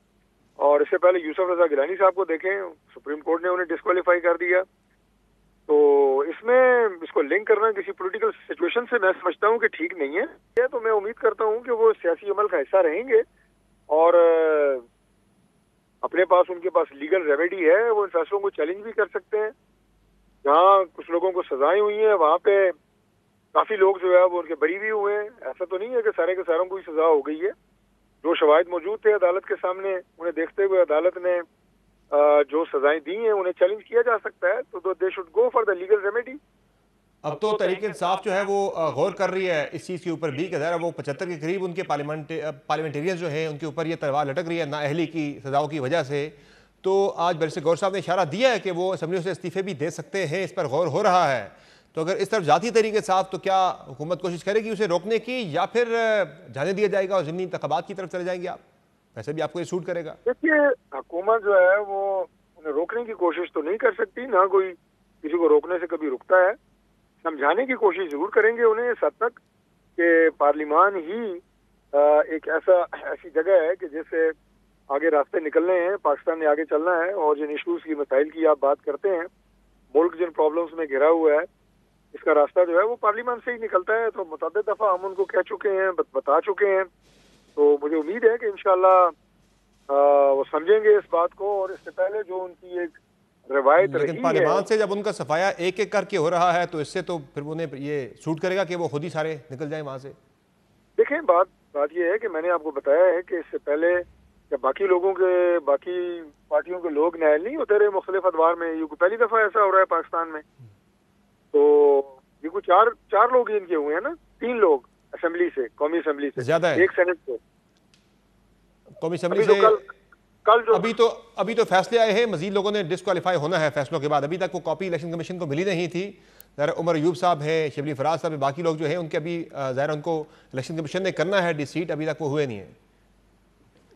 और इससे पहले यूसुफ रजा गिलानी साहब को देखें, सुप्रीम कोर्ट ने उन्हें डिस्क्वालीफाई कर दिया। तो इसमें इसको लिंक करना किसी पॉलिटिकल सिचुएशन से मैं समझता हूँ कि ठीक नहीं है। तो मैं उम्मीद करता हूँ कि वो सियासी अमल का हिस्सा रहेंगे और अपने पास, उनके पास लीगल रेमेडी है, वो इन फैसलों को चैलेंज भी कर सकते हैं। जहाँ कुछ लोगों को सजाएं हुई हैं, वहाँ पे काफी लोग जो है वो उनके बरी भी हुए हैं। ऐसा तो नहीं है कि सारे के सारों को ही सजा हो गई है। जो शवाहिद मौजूद थे अदालत के सामने, उन्हें देखते हुए अदालत ने जो सजाएं दी हैं उन्हें चैलेंज किया जा सकता है। तो they should go for the legal remedy. अब तो तहरीक इंसाफ जो है वो गौर कर रही है इस चीज़ के ऊपर भी कि ज़रा वो 75 के करीब उनके पार्लियामेंटेरियन जो हैं उनके ऊपर ये तलवार लटक रही है नाअहली की सजाओं की वजह से। तो आज बैरिस्टर गौर साहब ने इशारा दिया है कि वो असम्बलियों से इस्तीफे भी दे सकते हैं, इस पर गौर हो रहा है। तो अगर इस तरफ जाती तरीके साफ, तो क्या हुकूमत कोशिश करेगी उसे रोकने की, या फिर जाने दिया जाएगा और ज़िमनी इंतखाबात की तरफ चले जाएंगे आप? वैसे भी आपको ये सूट करेगा। देखिए, हुकूमत जो है वो उन्हें रोकने की कोशिश तो नहीं कर सकती, ना कोई किसी को रोकने से कभी रुकता है। समझाने की कोशिश जरूर करेंगे उन्हें इस हद तक कि पार्लियामान ही एक ऐसी जगह है कि जिससे आगे रास्ते निकलने हैं, पाकिस्तान ने आगे चलना है। और जिन इशूज़ की, मसाइल की आप बात करते हैं, मुल्क जिन प्रॉब्लम्स में घिरा हुआ है, इसका रास्ता जो है वो पार्लियामान से ही निकलता है। तो मुतअद्दिद दफ़ा हम उनको कह चुके हैं, बता चुके हैं। तो मुझे उम्मीद है कि इंशाअल्लाह वो समझेंगे इस बात को। और इससे पहले जो उनकी एक रवायत रही है, पार्लियामान से जब उनका सफाया एक एक करके हो रहा है, तो इससे तो फिर उन्हें ये सूट करेगा कि वो खुद ही सारे निकल जाए वहां से। देखें, बात ये है कि मैंने आपको बताया है कि इससे पहले जब बाकी पार्टियों के लोग नायल नहीं होते रहे मुख्तलिफ अदवार में, ये पहली दफा ऐसा हो रहा है पाकिस्तान में। तो ये कुछ चार लोग इनके हुए हैं ना, 3 लोग असेंबली से, कौमी असेंबली से, ज्यादा है, 1 सेनेट से। कौमी असेंबली से कल जो अभी तो फैसले आए हैं, मजीद लोगों ने डिस्क्वालीफाई होना है फैसलों के बाद। अभी तक वो कॉपी इलेक्शन कमीशन को मिली नहीं थी। ज़ाहिर उमर अयूब साहब है, शिबली फराज साहब है, बाकी लोग जो हैं उनके अभी ज़ाहिर उनको इलेक्शन कमीशन ने करना है डिसीट, अभी तक वो हुए नहीं है,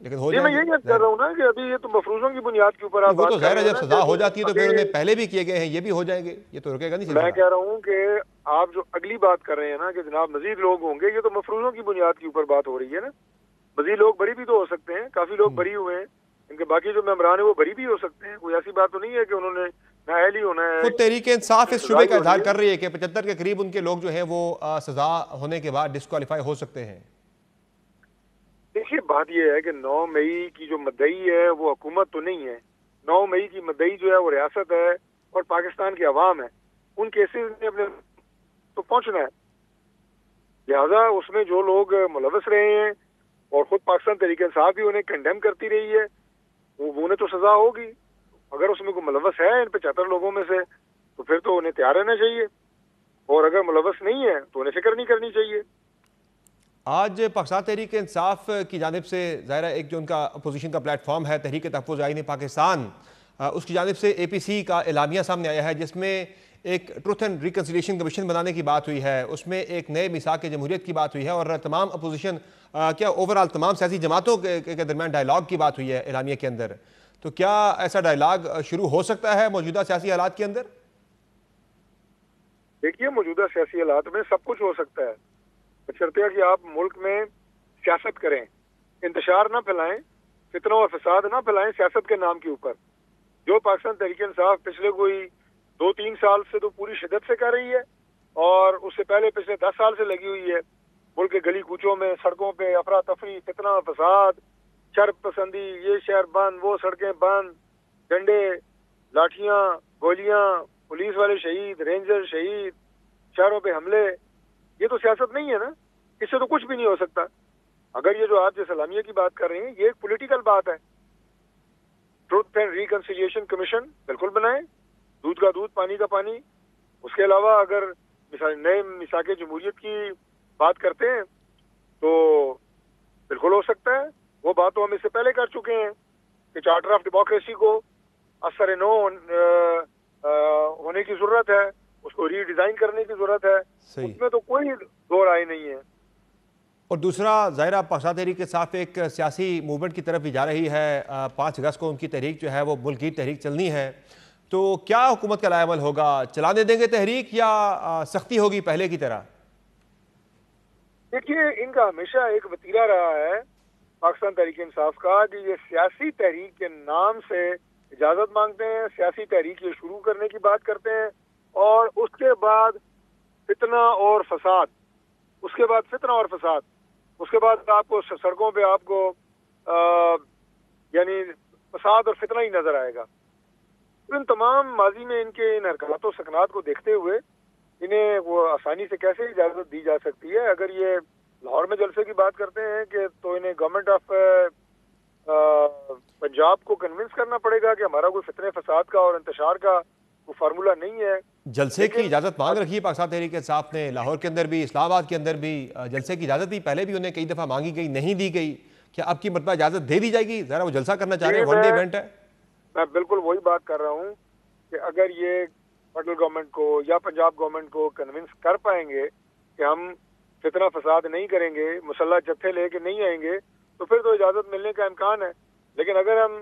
लेकिन हो जाए। मैं यही कर रहा हूँ ना कि अभी ये तो मफरूजों की बुनियाद के ऊपर आप वो तो ज़ाहिर है, जब सजा हो तो जाती है तो फिर उन्हें पहले भी किए गए हैं, ये भी हो जाएंगे, ये तो रुकेगा नहीं। मैं कह रहा हूँ कि आप जो अगली बात कर रहे हैं ना कि जनाब मजीद लोग होंगे, ये तो मफरूजों की बुनियाद के ऊपर बात हो रही है ना। मजीद लोग बरी भी तो हो सकते हैं, काफी लोग बरी हुए हैं, इनके बाकी जो मेंबरान है वो बरी भी हो सकते हैं। कोई ऐसी बात तो नहीं है कि उन्होंने नाअहल ही होना है। खुद तहरीक इंसाफ इस शुबे का इजहार कर रही है कि 75 के करीब उनके लोग जो हैं वो सजा होने के बाद डिस्क्वालीफाई हो सकते हैं। देखिए, बात यह है कि 9 मई की जो मदई है वो हुकूमत तो नहीं है। 9 मई की मदई जो है वो रियासत है और पाकिस्तान की अवाम है। उन केसेस में अपने तो पहुंचना है, लिहाजा उसमें जो लोग मुलविस रहे हैं और खुद पाकिस्तान तहरीक इंसाफ भी उन्हें कंडेम करती रही है, वो उन्हें तो सजा होगी। अगर उसमें कोई मुलविस है इन 75 लोगों में से, तो फिर तो उन्हें तैयार रहना चाहिए, और अगर मुलविस नहीं है तो उन्हें फिक्र नहीं करनी चाहिए। आज पाकिस्तान तहरीक इंसाफ की जानिब से ज़ाहिर एक जो उनका अपोजिशन का प्लेटफॉर्म है, तहरीक तहफ़्फ़ुज़ आईन पाकिस्तान, उसकी जानिब से APC का एलामिया सामने आया है, जिसमें एक ट्रुथ एंड रिकन्सिलिएशन कमीशन बनाने की बात हुई है, उसमें एक नए मिसाक जमहूरियत की बात हुई है, और तमाम अपोजिशन क्या ओवरऑल तमाम सियासी जमातों के दरमियान डायलॉग की बात हुई है एलामिया के अंदर। तो क्या ऐसा डायलॉग शुरू हो सकता है मौजूदा सियासी हालात के अंदर? देखिए, मौजूदा सियासी हालात में सब कुछ हो सकता है, बशर्ते कि आप मुल्क में सियासत करें, इंतशार ना फैलाएं, फितना और फसाद ना फैलाएं सियासत के नाम के ऊपर। जो पाकिस्तान तहरीक इंसाफ पिछले कोई 2-3 साल से तो पूरी शिद्दत से कर रही है, और उससे पहले पिछले 10 साल से लगी हुई है मुल्क के गली कूचों में, सड़कों पे अफरा तफरी, फितना फसाद, शर्फ पसंदी, ये शहर बंद, वो सड़कें बंद, डंडे, लाठियां, गोलियां, पुलिस वाले शहीद, रेंजर शहीद, शहरों पे हमले। ये तो सियासत नहीं है ना, इससे तो कुछ भी नहीं हो सकता। अगर ये जो आप जो सलामिया की बात कर रहे हैं, ये एक पॉलिटिकल बात है। ट्रुथ एंड रिकन्सिलिएशन कमीशन बिल्कुल बनाए, दूध का दूध पानी का पानी। उसके अलावा अगर नए मिसाके जमहूरियत की बात करते हैं तो बिल्कुल हो सकता है। वो बात तो हम इससे पहले कर चुके हैं कि चार्टर ऑफ डेमोक्रेसी को असर नो होने की जरूरत है, उसको रीडिजाइन करने की जरूरत है, उसमें तो कोई दो राय नहीं है। और दूसरा, ज़ाहिर पाकिस्तान तहरीक इंसाफ एक सियासी मूवमेंट की तरफ भी जा रही है। 5 अगस्त को उनकी तहरीक जो है वो मुल्क की तहरीक चलनी है, तो क्या हुकूमत का लाएमल होगा? चलाने देंगे तहरीक या सख्ती होगी पहले की तरह? देखिए, इनका हमेशा एक वतीरा रहा है पाकिस्तान तहरीक इंसाफ का कि ये सियासी तहरीक के नाम से इजाजत मांगते हैं, सियासी तहरीक ये शुरू करने की बात करते हैं, और उसके बाद फितना और फसाद, उसके बाद फितना और फसाद, उसके बाद आपको सड़कों पे आपको यानी फसाद और फितना ही नजर आएगा। तो इन तमाम माजी में इनके इन हरकतों सकनात को देखते हुए इन्हें वो आसानी से कैसे इजाजत दी जा सकती है? अगर ये लाहौर में जलसे की बात करते हैं कि तो इन्हें गवर्नमेंट ऑफ पंजाब को कन्विंस करना पड़ेगा कि हमारा कोई फितने फसाद का और इंतशार का कोई फार्मूला नहीं है। जलसे की इजाजत मांग रखी है पाकिस्तान तहरीक इंसाफ ने, लाहौर के अंदर भी, इस्लामाबाद के अंदर भी जलसे की इजाजत भी पहले भी उन्हें कई दफा मांगी गई, नहीं दी गई। क्या अब की मरतबा इजाजत दे दी जाएगी? जरा वो जलसा करना चाह रहे हैं, वन डे इवेंट है। मैं बिल्कुल वही बात कर रहा हूँ कि अगर ये फेडरल गवर्नमेंट को या पंजाब गवर्नमेंट को कन्विंस कर पाएंगे कि हम फितना फसाद नहीं करेंगे, मुसल्ला जत्थे लेके नहीं आएंगे, तो फिर तो इजाज़त मिलने का इम्कान है। लेकिन अगर हम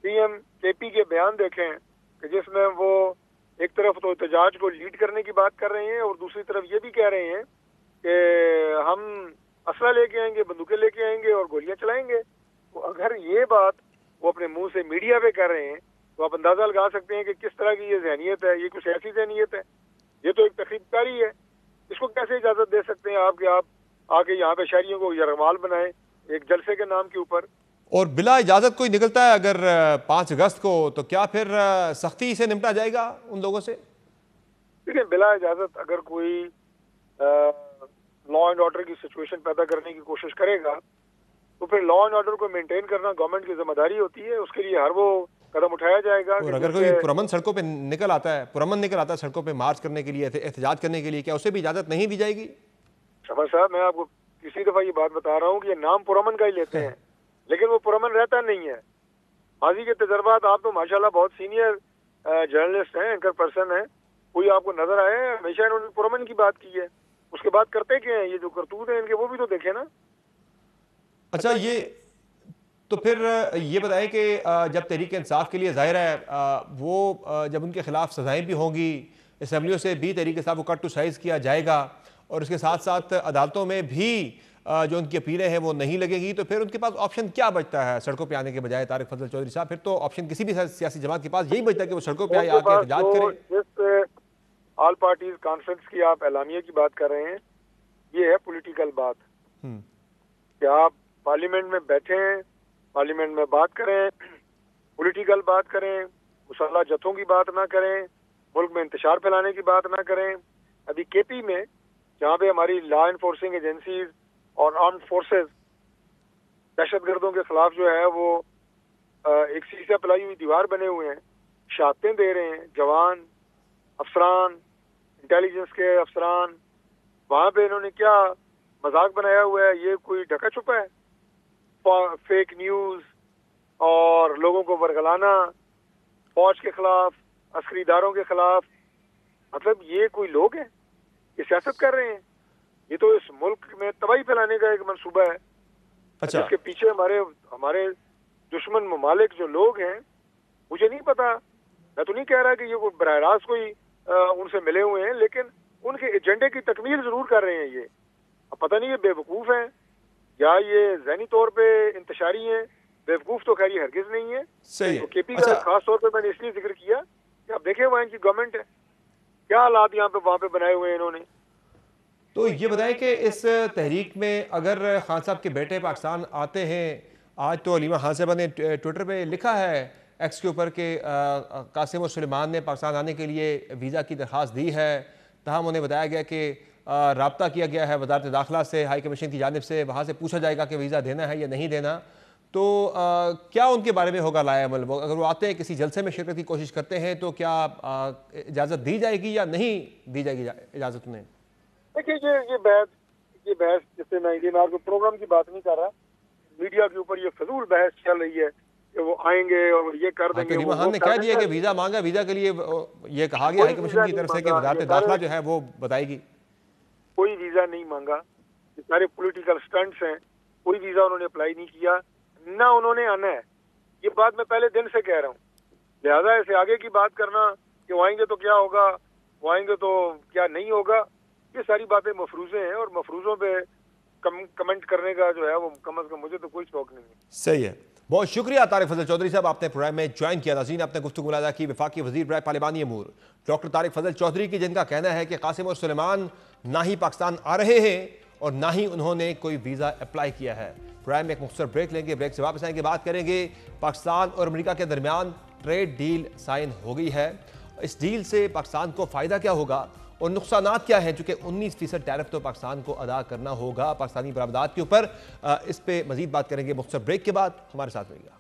सीएम केपी के बयान देखें कि जिसमें वो एक तरफ तो एहतजाज को लीड करने की बात कर रहे हैं और दूसरी तरफ ये भी कह रहे हैं कि हम असला लेके आएंगे, बंदूकें लेके आएंगे और गोलियां चलाएंगे, तो अगर ये बात वो अपने मुंह से मीडिया पे कर रहे हैं तो आप अंदाजा लगा सकते हैं कि किस तरह की ये जहनीत है। ये कुछ ऐसी जहनीत है, ये तो एक तखरीबकारी है। इसको कैसे इजाजत दे सकते हैं आप कि आप आके यहाँ पे शहरियों को यरगमाल बनाएं एक जलसे के नाम के ऊपर? और बिला इजाजत कोई निकलता है अगर 5 अगस्त को, तो क्या फिर सख्ती से निपटा जाएगा उन लोगों से? देखिए, बिला इजाजत अगर कोई लॉ एंड ऑर्डर की सिचुएशन पैदा करने की कोशिश करेगा तो फिर लॉ एंड ऑर्डर को मेंटेन करना गवर्नमेंट की जिम्मेदारी होती है। उसके लिए हर वो कदम उठाया जाएगा। और अगर कोई पुरअमन सड़कों पे निकल आता है सड़कों पे मार्च करने के लिए, एहतजाज करने के लिए, क्या उसे भी इजाजत नहीं दी जाएगी? शफा साहब, मैं आपको किसी दफा ये बात बता रहा हूँ कि ये नाम पुरअमन का ही लेते हैं लेकिन वो पुरअमन रहता नहीं है। माजी के तजर्बात, आप तो माशाल्लाह बहुत सीनियर जर्नलिस्ट हैं, एंकर पर्सन हैं, कोई आपको नजर आए हमेशा इन्होंने पुरअमन की बात की है? उसके बाद करते क्या है? ये जो करतूत है इनके वो भी तो देखे ना। अच्छा, ये तो फिर ये बताएं कि जब तहरीक इंसाफ के लिए जाहिर है वो जब उनके खिलाफ सजाएं भी होंगी, असम्बलियों से भी तहरीक इंसाफ को कट टू साइज किया जाएगा और उसके साथ साथ अदालतों में भी जो उनकी अपीलें हैं वो नहीं लगेगी, तो फिर उनके पास ऑप्शन क्या बचता है सड़कों पे आने के बजाय? तारिक फजल चौधरी साहब, फिर तो ऑप्शन किसी भी सियासी जमात के पास यही बचता है कि वो सड़कों पे आए, आके एहतजाज करें। जिस ऑल पार्टीज कॉन्फ्रेंस की आप एलामिया की बात कर रहे हैं, ये है पॉलिटिकल बात कि आप पार्लियामेंट में बैठे हैं, पार्लियामेंट में बात करें, पॉलिटिकल बात करें, मुसल्ला जत्थों की बात ना करें, मुल्क में इंतशार फैलाने की बात ना करें। अभी केपी में जहाँ पे हमारी लॉ एनफोर्सिंग एजेंसीज और आर्म्ड फोर्सेस दहशतगर्दों के खिलाफ जो है वो एक शीशा पिलाई हुई दीवार बने हुए हैं, शहादतें दे रहे हैं जवान, अफसरान, इंटेलिजेंस के अफसरान, वहाँ पे इन्होंने क्या मजाक बनाया हुआ है? ये कोई ढका छुपा है? फेक न्यूज और लोगों को बरगलाना, फौज के खिलाफ, अस्करी इदारों के खिलाफ, मतलब ये कोई लोग हैं? ये सियासत कर रहे हैं? ये तो इस मुल्क में तबाही फैलाने का एक मंसूबा है। अच्छा, इसके पीछे हमारे दुश्मन ममालिक जो लोग हैं, मुझे नहीं पता, मैं तो नहीं कह रहा कि ये कोई बराह रास्त कोई उनसे मिले हुए हैं, लेकिन उनके एजेंडे की तकमील जरूर कर रहे हैं। ये अब पता नहीं ये बेवकूफ हैं या ये ज़हनी तौर पे इंतशारी हैं। बेवकूफ तो खैर ये हरगिज नहीं है। सही है। तो केपी का खास तौर पे मैंने इसलिए जिक्र किया कि आप देखें वहाँ इनकी गवर्नमेंट है, क्या हालात यहाँ पे वहाँ पे बनाए हुए हैं इन्होंने। तो ये बताएं कि इस तहरीक में अगर खान साहब के बेटे पाकिस्तान आते हैं, आज तो अलीमा खान साहब ने ट्विटर पे लिखा है एक्स के ऊपर के कासिम और सुलेमान ने पाकिस्तान आने के लिए वीज़ा की दरख्वास्त दी है, तहम उन्हें बताया गया कि राब्ता किया गया है वजारत दाखिला से, हाई कमीशन की जानिब से, वहाँ से पूछा जाएगा कि वीज़ा देना है या नहीं देना। तो क्या उनके बारे में होगा लाया अमल? अगर वो आते हैं किसी जलसे में शिरकत की कोशिश करते हैं तो क्या इजाज़त दी जाएगी या नहीं दी जाएगी इजाज़त उन्हें? देखिए, ये बहस जिससे मैं इंडियन आर्मी प्रोग्राम की बात नहीं कर रहा, मीडिया के ऊपर ये फजूल बहस चल रही है कि वो आएंगे और ये कर देंगे। अलीमा खान ने कह दिया कि वीज़ा मांगा, वीज़ा के लिए ये कहा गया हाई कमीशन की तरफ से कि वजारत दाखिला जो है वो बताएगी। कोई वीज़ा नहीं मांगा, ये सारे पॉलिटिकल स्टंट्स हैं। कोई वीज़ा उन्होंने अप्लाई नहीं किया, ना उन्होंने आना है। ये बात मैं पहले दिन से कह रहा हूँ। लिहाजा ऐसे आगे की बात करना कि वो आएंगे तो क्या होगा, वो आएंगे तो क्या नहीं होगा, ये सारी बातें मफरूज़े हैं और मफरूज़ों पे कमेंट करने का जो है वो कम अज़ कम मुझे तो कोई शौक नहीं है। सही है, बहुत शुक्रिया तारिक फजल चौधरी साहब, आपने प्रोग्राम में ज्वाइन किया। नाज़रीन, आपने गुफ्तगू मुलाज़ा की वफाकी वज़ीर बराए पार्लिमानी अमूर डॉक्टर तारिक फजल चौधरी की, जिनका कहना है कि कासिम और सुलेमान ना ही पाकिस्तान आ रहे हैं और ना ही उन्होंने कोई वीज़ा अप्लाई किया है। प्रोग्राम में एक मुख्तसर ब्रेक लेंगे, ब्रेक से वापस आएंगे, बात करेंगे पाकिस्तान और अमेरिका के दरमियान ट्रेड डील साइन हो गई है, इस डील से पाकिस्तान को फ़ायदा क्या होगा और नुकसानात क्या हैं, चूँकि 19% टैरिफ तो पाकिस्तान को अदा करना होगा पाकिस्तानी बरामदात के ऊपर। इस पर मजीद बात करेंगे मुख्तसर ब्रेक के बाद। हमारे साथ रहिएगा।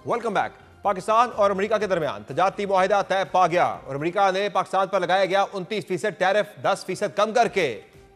Welcome back. पाकिस्तान और अमेरिका के दरमियान तजारती मुआहिदा तय पा गया और अमेरिका ने पाकिस्तान पर लगाया गया 29% टैरिफ 10% कम करके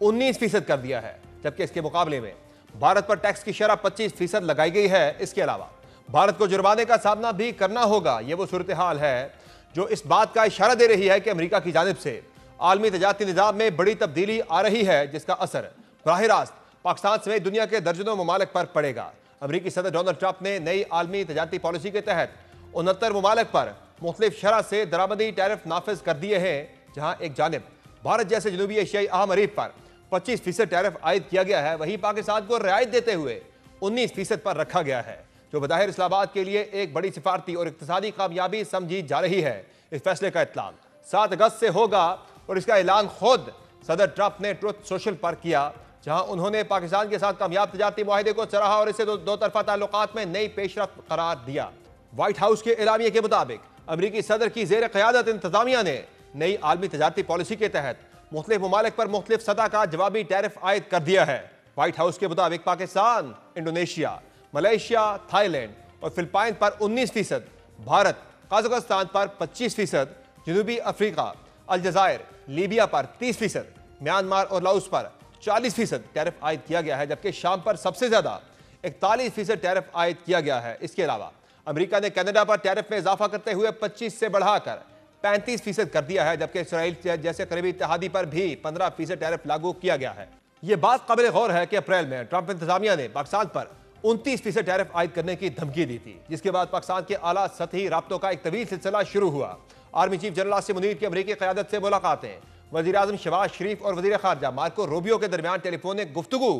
19% कर दिया है, जबकि इसके मुकाबले में भारत पर टैक्स की शरह 25% लगाई गई है। इसके अलावा भारत को जुर्माने का सामना भी करना होगा। यह वो सूरत हाल है जो इस बात का इशारा दे रही है कि अमेरिका की जानिब से आलमी तजारती निज़ाम में बड़ी तब्दीली आ रही है, जिसका असर बराह रास्त पाकिस्तान समेत दुनिया के दर्जनों ममालिक पर पड़ेगा। अमेरिकी सदर डोनाल्ड ट्रंप ने नई आलमी तजारती पॉलिसी के तहत 69 ममालिक पर मुख्तलिफ शरह से दरामदी टैरिफ नाफिज कर दिए हैं, जहां एक जानिब भारत जैसे जनूबी एशियाई अहम अरीब पर 25% टैरिफ आयद किया गया है, वहीं पाकिस्तान को रियायत देते हुए 19% पर रखा गया है, जो बज़ाहिर इस्लामाबाद के लिए एक बड़ी सिफारती और इक़्तिसादी कामयाबी समझी जा रही है। इस फैसले का इत्लान 7 अगस्त से होगा और इसका ऐलान खुद सदर ट्रंप ने ट्रुथ सोशल पर किया, जहां उन्होंने पाकिस्तान के साथ कामयाब तजारती मुआहिदे को सराहा और इसे दो तरफा ताल्लुकात में नई पेशरफ्त करार दिया। व्हाइट हाउस के एलामिया के मुताबिक अमरीकी सदर की जेर क़यादत इंतजामिया ने नई आलमी तजारती पॉलिसी के तहत मुख्तलिफ ममालिक पर मुख्तलिफ सतह का जवाबी टैरिफ आयद कर दिया है। व्हाइट हाउस के मुताबिक पाकिस्तान, इंडोनेशिया, मलेशिया, थाईलैंड और फिलिपाइन पर 19%, भारत, कजाकिस्तान पर 25%, जनूबी अफ्रीका, अलजायर, लीबिया पर 30%, म्यांमार और लाओस पर 40% टैरिफ आयद किया गया है, जबकि शाम पर सबसे ज्यादा 41% टैरिफ आयद किया गया है। इसके अलावा अमेरिका ने कनाडा पर टैरिफ में इजाफा करते हुए 25 से बढ़ाकर 35% कर दिया है, जबकि इसराइल जैसे करीबी इत्तेहादी पर भी 15% टैरिफ लागू किया गया है। यह बात काबिल गौर है कि अप्रैल में ट्रंप इंतजामिया ने पाकिस्तान पर 29% टैरिफ आयद करने की धमकी दी थी, जिसके बाद पाकिस्तान के आला सतही राब्तों का एक तवील सिलसिला शुरू हुआ। Army chief general Asim Munir की अमरीकी क़यादत से मुलाकातें, वज़ीर आज़म शहबाज शरीफ और वज़ीर ख़ारजा मार्को रूबियो के दरमियान टेलीफोनिक गुफ्तगू,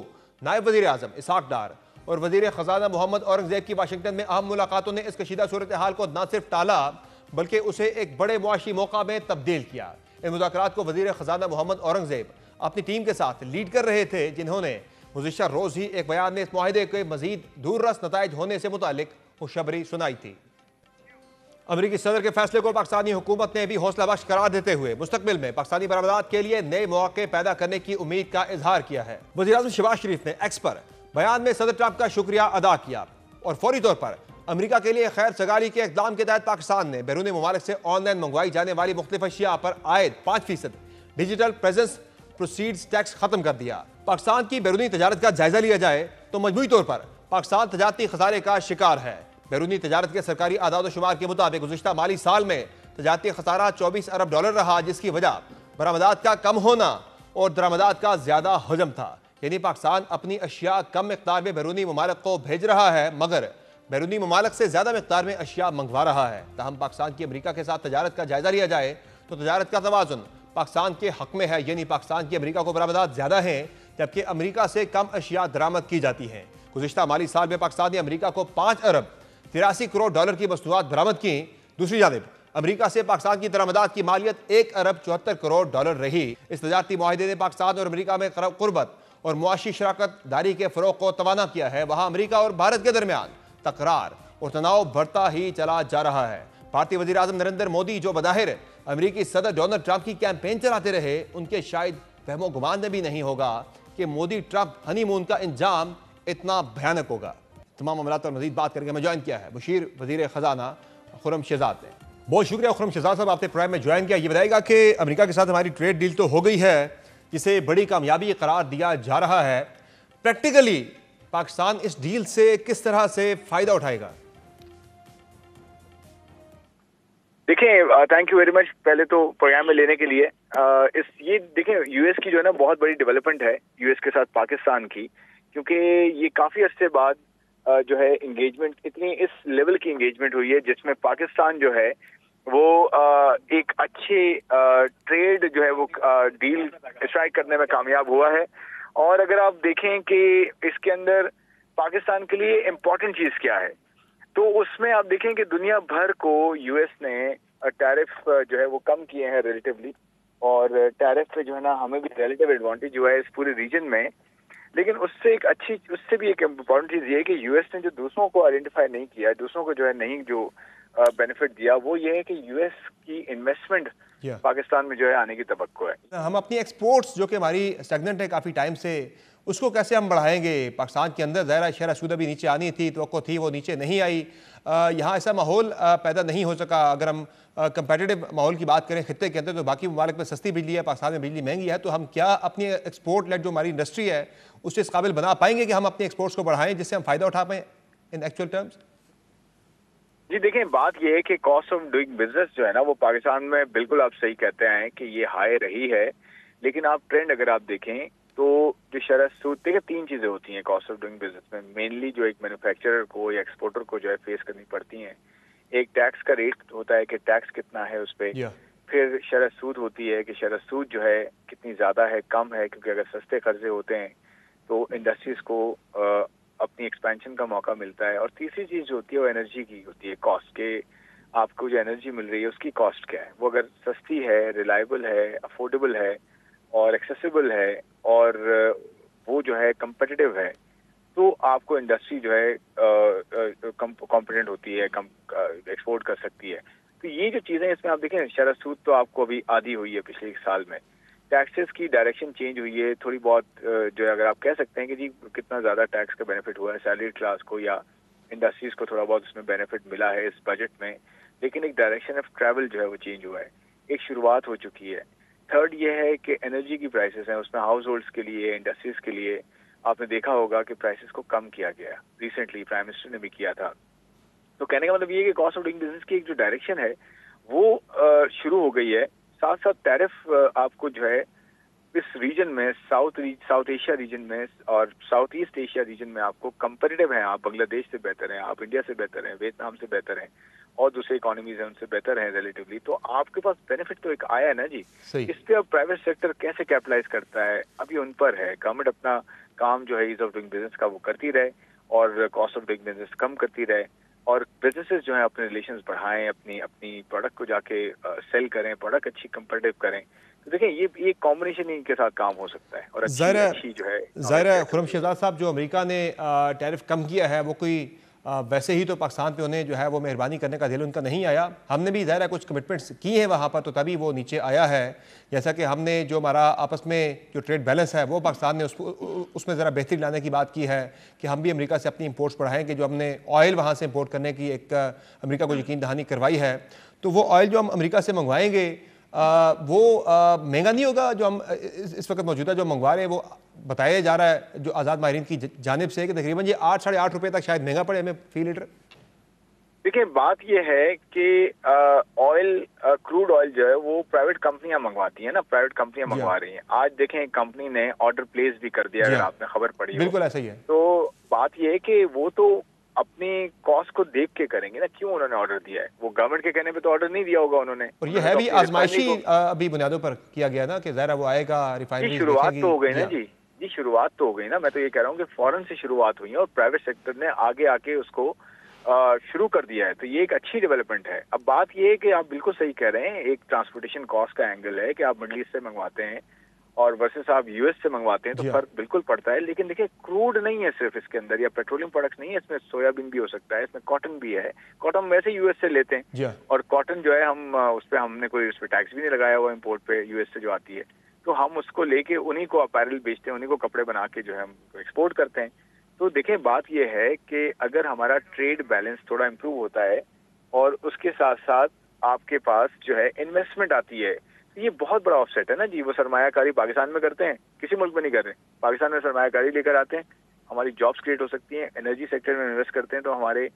नायब वज़ीर आज़म इसहाक डार और वज़ीर ख़ज़ाना मोहम्मद औरंगज़ेब की वाशिंगटन में अहम मुलाकातों ने इस कशीदा सूरत हाल को न सिर्फ टाला बल्कि उसे एक बड़े मुआशी मौका में तब्दील किया। इन मुज़ाकरात को वज़ीर ख़ज़ाना मोहम्मद औरंगज़ेब अपनी टीम के साथ लीड कर रहे थे, जिन्होंने गुज़िश्ता रोज़ ही एक बयान में इस मुआहिदे के मज़ीद दूररस नताइज होने से मुतालिक खुशखबरी सुनाई थी। अमरीकी सदर के फैसले को पाकिस्तानी हुकूमत ने भी हौसला बख्श करार देते हुए मुस्तकबिल में पाकिस्तानी बरामदात के लिए नए मौके पैदा करने की उम्मीद का इजहार किया है। वज़ीर आज़म शहबाज शरीफ ने एक्स पर बयान में सदर ट्रंप का शुक्रिया अदा किया और फौरी तौर पर अमरीका के लिए खैर सगारी के इक़दाम के तहत पाकिस्तान ने बैरूनी ममालिक से ऑनलाइन मंगवाई जाने वाली मुख्तलिफ अशिया पर आयद 5% डिजिटल प्रेजेंस प्रोसीड्स टैक्स खत्म कर दिया। पाकिस्तान की बैरूनी तजारत का जायजा लिया जाए तो मजमूई तौर पर पाकिस्तान तजारती खसारे का शिकार है। बैरूनी तजारत के सरकारी आदाद शुमार के मुताबिक गुज़िश्ता माली साल में तजारती खसारा $24 अरब रहा, जिसकी वजह बरामदात का कम होना और दरामदात का ज्यादा हजम था। यानी पाकिस्तान अपनी अशिया कम मिकदार में बैरूनी ममालिक को भेज रहा है, मगर बैरूनी ममालिक से ज्यादा मिकदार में अशिया मंगवा रहा है। ताहम पाकिस्तान की अमरीका के साथ तजारत का जायजा लिया जाए तो तजारत का तवाज़ुन पाकिस्तान के हक में है, यानी पाकिस्तान की अमरीका को बरामदात ज्यादा हैं, जबकि अमरीका से कम अशिया दरामद की जाती हैं। गुज़िश्ता माली साल में पाकिस्तान ने अमरीका को $5 अरब 83 करोड़ की मसनूआत बरामद की। दूसरी जानिब अमरीका से पाकिस्तान की दरामदात की मालियत $1 अरब 74 करोड़ रही। इस तजारती मुआहिदे ने पाकिस्तान और अमरीका में कुर्बत और मुआशी शराकत दारी के फ़रोग़ को तवाना किया है। वहाँ अमरीका और भारत के दरमियान तकरार और तनाव बढ़ता ही चला जा रहा है। भारतीय वज़ीर आज़म नरेंद्र मोदी, जो बज़ाहिर अमरीकी सदर डोनाल्ड ट्रंप की कैंपेन चलाते रहे, उनके शायद फहमो गुमान में भी नहीं होगा कि मोदी ट्रंप हनीमून का इंजाम इतना भयानक होगा। तमाम मामलात पर मज़ीद बात करके हमें ज्वाइन किया है बशीर वज़ीर ख़ज़ाना खुर्रम शहज़ाद ने। बहुत शुक्रिया खुर्रम शहज़ाद साहब, आपने प्रोग्राम में ज्वाइन किया। ये बताएगा कि अमेरिका के साथ हमारी ट्रेड डील तो हो गई है, जिसे बड़ी कामयाबी करार दिया जा रहा है। प्रैक्टिकली पाकिस्तान इस डील से किस तरह से फ़ायदा उठाएगा? देखिए, थैंक यू वेरी मच पहले तो प्रोग्राम में लेने के लिए। ये देखें, यूएस की जो है ना बहुत बड़ी डेवलपमेंट है यूएस के साथ पाकिस्तान की, क्योंकि ये काफ़ी अर्से बाद जो है इंगेजमेंट, इतनी इस लेवल की इंगेजमेंट हुई है जिसमें पाकिस्तान जो है वो एक अच्छे ट्रेड जो है वो डील स्ट्राइक करने में कामयाब हुआ है। और अगर आप देखें कि इसके अंदर पाकिस्तान के लिए इम्पोर्टेंट चीज़ क्या है, तो उसमें आप देखें कि दुनिया भर को यूएस ने टैरिफ जो है वो कम किए हैं रिलेटिवली, और टैरिफ पे जो है ना हमें भी रिलेटिव एडवांटेज हुआ है इस पूरे रीजन में। लेकिन उससे भी एक इम्पोर्टेंट चीज़ ये है कि यूएस ने जो दूसरों को आइडेंटिफाई नहीं किया, दूसरों को जो है नहीं जो बेनिफिट दिया, वो ये है कि यूएस की इन्वेस्टमेंट पाकिस्तान में जो है आने की तवक्को है। हम अपनी एक्सपोर्ट्स जो कि हमारी स्टैग्नेंट है काफ़ी टाइम से, उसको कैसे हम बढ़ाएंगे? पाकिस्तान के अंदर ज़ाहिर शरह सूद अभी नीचे आनी थी, तो थी वो नीचे नहीं आई। यहाँ ऐसा माहौल पैदा नहीं हो सका। अगर हम कंपेटिटिव माहौल की बात करें खित्ते के अंदर, तो बाकी ममालिक में सस्ती बिजली है, पाकिस्तान में बिजली महंगी है। तो हम क्या अपनी एक्सपोर्ट लेट जो हमारी इंडस्ट्री है उससे इस काबिल बना पाएंगे कि हम अपने एक्सपोर्ट्स को बढ़ाएं जिससे हम फ़ायदा उठा पाएँ इन एक्चुअल टर्म्स? जी देखें, बात यह है कि कॉस्ट ऑफ डूइंग बिजनेस जो है ना, वो पाकिस्तान में बिल्कुल आप सही कहते हैं कि ये हाई रही है। लेकिन आप ट्रेंड अगर आप देखें तो जो शरह सूद, देखिए 3 चीजें होती हैं कॉस्ट ऑफ डूइंग बिजनेस में। मेनली जो एक मैन्युफैक्चरर को या एक्सपोर्टर को जो है फेस करनी पड़ती हैं। एक टैक्स का रेट होता है कि टैक्स कितना है उस पर। फिर शरह सूद होती है कि शरह सूद जो है कितनी ज्यादा है, कम है, क्योंकि अगर सस्ते कर्जे होते हैं तो इंडस्ट्रीज को अपनी एक्सपेंशन का मौका मिलता है। और तीसरी चीज जो होती है वो एनर्जी की होती है, कॉस्ट के। आपको जो एनर्जी मिल रही है उसकी कॉस्ट क्या है। वो अगर सस्ती है, रिलायबल है, अफोर्डेबल है और एक्सेसिबल है और वो जो है कंपेटिटिव है, तो आपको इंडस्ट्री जो है कॉम्पिटेंट होती है, एक्सपोर्ट कर सकती है। तो ये जो चीजें इसमें आप देखें, शरह सूद तो आपको अभी आधी हुई है पिछले 1 साल में। टैक्सेस की डायरेक्शन चेंज हुई है थोड़ी बहुत, जो है अगर आप कह सकते हैं कि जी कितना ज्यादा टैक्स का बेनिफिट हुआ है सैलरी क्लास को या इंडस्ट्रीज को, थोड़ा बहुत उसमें बेनिफिट मिला है इस बजट में। लेकिन एक डायरेक्शन ऑफ ट्रैवल जो है वो चेंज हुआ है, एक शुरुआत हो चुकी है। थर्ड ये है कि एनर्जी की प्राइसेस हैं, उसमें हाउस होल्ड्स के लिए, इंडस्ट्रीज के लिए आपने देखा होगा कि प्राइसेस को कम किया गया। रिसेंटली प्राइम मिनिस्टर ने भी किया था। तो कहने का मतलब ये है कि कॉस्ट ऑफ डूइंग बिजनेस की एक जो डायरेक्शन है वो शुरू हो गई है। साथ साथ टैरिफ आपको जो है इस रीजन में, साउथ एशिया रीजन में और साउथ ईस्ट एशिया रीजन में आपको कंपेटिटिव हैं। आप बांग्लादेश से बेहतर हैं, आप इंडिया से बेहतर हैं, वियतनाम से बेहतर हैं और दूसरे इकोनॉमीज हैं उनसे बेहतर हैं रिलेटिवली। तो आपके पास बेनिफिट तो एक आया है ना जी। इस पे अब प्राइवेट सेक्टर कैसे कैपिटलाइज करता है अभी उन पर है। गवर्नमेंट अपना काम जो है ईज ऑफ डूइंग बिजनेस का वो करती रहे और कॉस्ट ऑफ डूइंग बिजनेस कम करती रहे और बिजनेसेस जो है अपने रिलेशंस बढ़ाएं, अपनी प्रोडक्ट को जाके सेल करें, प्रोडक्ट अच्छी कंपेटिटिव करें। तो देखें ये कॉम्बिनेशन इनके साथ काम हो सकता है। और अच्छी जो है ज़ाहिर खुर्रम शहजाद साहब, जो अमेरिका ने टैरिफ कम किया है वो कोई वैसे ही तो पाकिस्तान पे उन्हें जो है वो मेहरबानी करने का दिल उनका नहीं आया। हमने भी ज़ाहिर कुछ कमिटमेंट्स की हैं वहाँ पर, तो तभी वो नीचे आया है। जैसा कि हमने जो हमारा आपस में जो ट्रेड बैलेंस है वो पाकिस्तान ने उसमें ज़रा बेहतरी लाने की बात की है कि हम भी अमेरिका से अपनी इंपोर्ट्स बढ़ाएंगे। जो हमने ऑयल वहाँ से इंपोर्ट करने की एक अमेरिका को यकीन दहानी करवाई है, तो वो ऑयल जो हम अमेरिका से मंगवाएंगे वो महंगा नहीं होगा। जो हम इस वक्त मौजूदा जो मंगवा रहे हैं वो बताया जा रहा है जो आज़ाद माहिरीन की जानिब से कि तकरीबन ये 8 साढ़े 8 रुपये तक शायद महंगा पड़े हमें फी लीटर। देखिए बात ये है कि ऑयल, क्रूड ऑयल जो है वो प्राइवेट कंपनियां मंगवाती हैं ना, प्राइवेट कंपनियां मंगवा रही हैं। आज देखें कंपनी ने ऑर्डर प्लेस भी कर दिया, अगर आपने खबर पढ़ी हो। बिल्कुल ऐसा ही है। तो बात ये है कि वो तो अपनी कॉस्ट को देख के करेंगे ना, क्यों उन्होंने ऑर्डर दिया है। वो गवर्नमेंट के कहने पे तो ऑर्डर नहीं दिया होगा उन्होंने। और ये है भी आजमाइशी अभी बुनियादों पर किया गया ना कि ज़रा वो आएगा, रिफाइनरी शुरुआत तो हो गई ना जी शुरुआत तो हो गई ना। मैं तो ये कह रहा हूँ कि फौरन से शुरुआत हुई है और प्राइवेट सेक्टर ने आगे आके उसको शुरू कर दिया है। तो ये एक अच्छी डेवलपमेंट है। अब बात ये है कि आप बिल्कुल सही कह रहे हैं, एक ट्रांसपोर्टेशन कॉस्ट का एंगल है कि आप मिडल ईस्ट से मंगवाते हैं और वर्सेस आप यूएस से मंगवाते हैं तो फर्क बिल्कुल पड़ता है। लेकिन देखिए क्रूड नहीं है सिर्फ इसके अंदर या पेट्रोलियम प्रोडक्ट्स नहीं है, इसमें सोयाबीन भी हो सकता है, इसमें कॉटन भी है। कॉटन वैसे यूएस से लेते हैं और कॉटन जो है हम उस पर हमने कोई उस पर टैक्स भी नहीं लगाया हुआ इम्पोर्ट पे, यूएस से जो आती है। तो हम उसको लेके उन्हीं को अपैरल बेचते हैं, उन्हीं को कपड़े बना के जो है हम एक्सपोर्ट करते हैं। तो देखें बात यह है कि अगर हमारा ट्रेड बैलेंस थोड़ा इम्प्रूव होता है और उसके साथ साथ आपके पास जो है इन्वेस्टमेंट आती है, तो ये बहुत बड़ा ऑफसेट है ना जी। वो सरमायाकारी पाकिस्तान में करते हैं, किसी मुल्क में नहीं कर रहे। पाकिस्तान में सरमायाकारी लेकर आते हैं, हमारी जॉब्स क्रिएट हो सकती हैं। एनर्जी सेक्टर में इन्वेस्ट करते हैं तो हमारे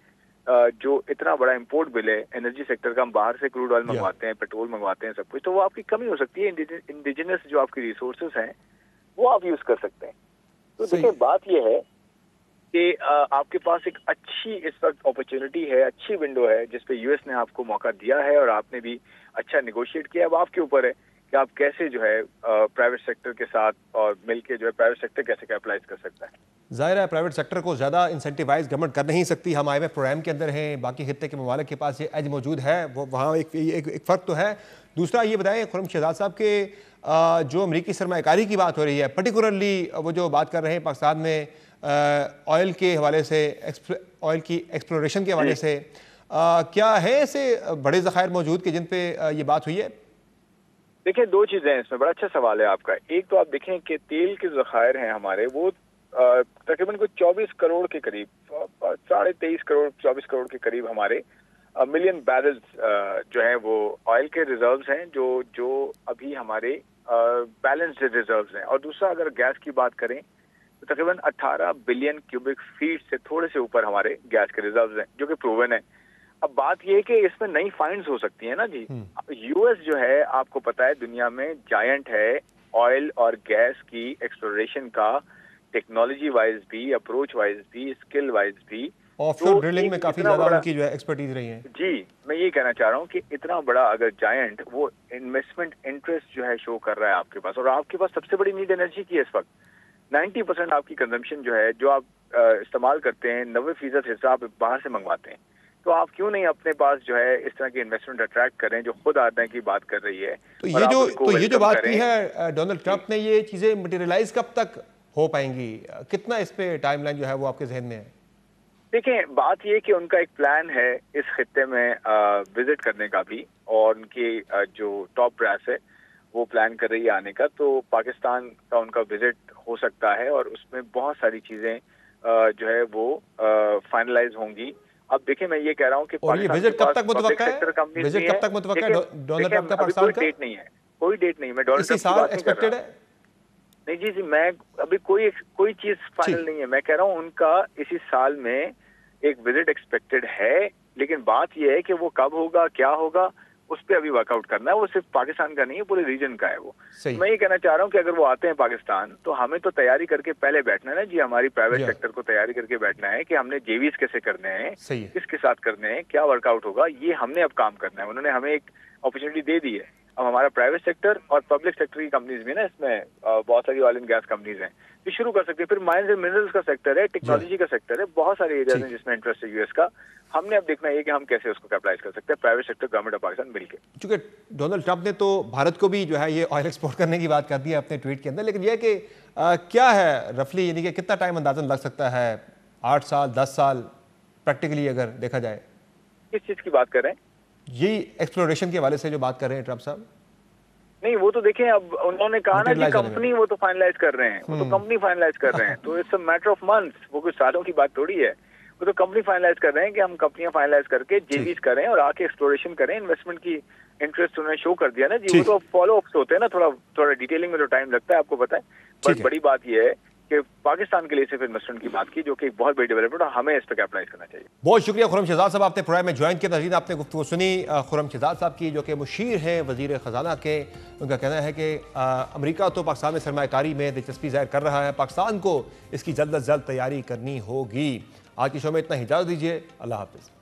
जो इतना बड़ा इंपोर्ट बिल है एनर्जी सेक्टर का, हम बाहर से क्रूड ऑयल मंगवाते हैं, पेट्रोल मंगवाते हैं, सब कुछ, तो वो आपकी कमी हो सकती है। इंडिजिनस जो आपकी रिसोर्सेज हैं वो आप यूज कर सकते हैं। तो देखिए बात यह है कि आपके पास एक अच्छी इस वक्त अपॉर्चुनिटी है, अच्छी विंडो है जिसपे यूएस ने आपको मौका दिया है और आपने भी अच्छा निगोशिएट किया। अब आपके ऊपर है कि आप कैसे जो है प्राइवेट सेक्टर के साथ और मिलके जो है प्राइवेट सेक्टर कैसे कैपिटलाइज कर सकता है। ज़ाहिर है प्राइवेट सेक्टर को ज़्यादा इंसेंटिवाइज गवर्नमेंट कर नहीं सकती। हम IMF प्रोग्राम के अंदर हैं, बाकी खित्ते के ममालिक के पास ये एज मौजूद है, वो वहाँ एक फ़र्क तो है। दूसरा ये बताएं खुर्रम शहजाद साहब के जो अमरीकी सरमायाकारी की बात हो रही है, पर्टिकुलरली वो जो बात कर रहे हैं पाकिस्तान में ऑयल के हवाले से, ऑयल की एक्सप्लोरेशन के हवाले से, क्या है ऐसे बड़े ज़खायर मौजूद के जिन पे ये बात हुई है? देखिए दो चीजें हैं इसमें, बड़ा अच्छा सवाल है आपका। एक तो आप देखें कि तेल के ज़खायर हैं हमारे, वो तकरीबन कोई 24 करोड़ के करीब, 23.5 करोड़ 24 करोड़ के करीब हमारे मिलियन बैरल्स जो है वो ऑयल के रिजर्व्स हैं, जो अभी हमारे बैलेंस्ड रिजर्व्स हैं। और दूसरा अगर गैस की बात करें तो तकरीबन 18 बिलियन क्यूबिक फीट से थोड़े से ऊपर हमारे गैस के रिजर्व्स हैं, जो कि प्रूवन है। अब बात यह है कि इसमें नई फाइंड्स हो सकती है ना जी। यूएस जो है आपको पता है दुनिया में जायंट है ऑयल और गैस की एक्सप्लोरेशन का, टेक्नोलॉजी वाइज भी, अप्रोच वाइज भी, स्किल वाइज भी। ऑफशोर ड्रिलिंग में काफी ज्यादा उनकी जो है एक्सपर्टीज रही है। जी, मैं ये कहना चाह रहा हूँ कि इतना बड़ा अगर जायंट वो इन्वेस्टमेंट इंटरेस्ट जो है शो कर रहा है आपके पास, और आपके पास सबसे बड़ी नीड एनर्जी की है इस वक्त। 90% आपकी कंजम्पशन जो है, जो आप इस्तेमाल करते हैं, 90% हिस्सा आप बाहर से मंगवाते हैं। तो आप क्यों नहीं अपने पास जो है इस तरह की इन्वेस्टमेंट अट्रैक्ट करें जो खुद आने की बात कर रही है। तो ये जो बात की है डोनाल्ड ट्रंप ने, ये चीजें मटेरियलाइज कब तक हो पाएंगी? कितना इस पे टाइमलाइन जो है वो आपके जहन में है? देखें, बात ये कि उनका एक प्लान है इस खित्ते में विजिट करने का भी, और उनकी जो टॉप ब्रास है वो प्लान कर रही है आने का। तो पाकिस्तान का उनका विजिट हो सकता है और उसमें बहुत सारी चीजें जो है वो फाइनलाइज होंगी। अब देखिए, मैं ये कह रहा हूँ कि और ये विजिट कब तक मुतवक्का है? विजिट कब तक मुतवक्का है डोनाल्ड ट्रंप का पाकिस्तान का? कोई डेट नहीं है, कोई डेट नहीं। मैं डोनाल्ड इसी साल एक्सपेक्टेड है? नहीं जी, मैं अभी कोई चीज फाइनल नहीं है। मैं कह रहा हूँ उनका इसी साल में एक विजिट एक्सपेक्टेड है, लेकिन बात यह है कि वो कब होगा, क्या होगा, उस पर अभी वर्कआउट करना है। वो सिर्फ पाकिस्तान का नहीं है, पूरे रीजन का है वो। मैं ये कहना चाह रहा हूँ कि अगर वो आते हैं पाकिस्तान, तो हमें तो तैयारी करके पहले बैठना है ना जी। हमारी प्राइवेट सेक्टर को तैयारी करके बैठना है कि हमने जेवीज कैसे करने हैं, किसके साथ करने हैं, क्या वर्कआउट होगा, ये हमने अब काम करना है। उन्होंने हमें एक अपॉर्चुनिटी दे दी है। अब हमारा प्राइवेट सेक्टर और पब्लिक सेक्टर की कंपनीज भी ना, इसमें बहुत सारी ऑयल एंड गैस कंपनीज हैं, ये शुरू कर सकते हैं। फिर माइंस एंड मिनरल्स का सेक्टर है, टेक्नोलॉजी का सेक्टर है, बहुत सारे एरियाज हैं जिसमें इंटरेस्ट है यूएस का। हमने अब देखना है कि हम कैसे उसको कैपिटलाइज कर सकते हैं, private sector, government of Pakistan मिलकर। चूंकि डोनाल्ड ट्रंप ने तो भारत को भी जो है ये ऑयल एक्सपोर्ट करने की बात कर दी है अपने ट्वीट के अंदर, लेकिन यह कि क्या है रफली, यानी कि कितना टाइम अंदाजन लग सकता है? 8 साल, 10 साल प्रैक्टिकली अगर देखा जाए? किस चीज की बात कर रहे हैं? यही एक्सप्लोरेशन के हवाले से जो बात कर रहे हैं ट्रंप साहब। नहीं, वो तो देखें, अब उन्होंने कहा ना कि कंपनी वो तो फाइनलाइज कर रहे हैं, वो तो कंपनी फाइनलाइज कर रहे हैं। तो it's a matter of months, वो कुछ सालों की बात थोड़ी है। वो तो कंपनी फाइनलाइज कर रहे हैं कि हम कंपनियां फाइनलाइज करके जेवीज करें और आके एक्सप्लोरेशन करें। इन्वेस्टमेंट की इंटरेस्ट उन्होंने शो कर दिया ना जी। वो तो फॉलो अप्स होते हैं ना, थोड़ा डिटेलिंग में तो टाइम लगता है, आपको पता है। बट बड़ी बात यह है कि पाकिस्तान के लिए सिर्फ इन्वेस्टमेंट की बात की, जो कि एक बहुत बड़ी डेवलपमेंट, और हमें इस पर कैपिटलाइज करना चाहिए। बहुत शुक्रिया खुर्रम शहजाद साहब, आपने प्रोग्राम में ज्वाइन किया। नाज़रीन, आपने गुफ्तगू सुनी खुर्रम शहजाद साहब की, जो कि मुशीर हैं वज़ीर ख़जाना के। उनका कहना है कि अमेरिका तो पाकिस्तान में सरमायाकारी में दिलचस्पी ज़ाहिर कर रहा है, पाकिस्तान को इसकी जल्द अज जल्द तैयारी करनी होगी। आज की शो में इतना ही, इजाज़त दीजिए। अल्लाह हाफ़िज़।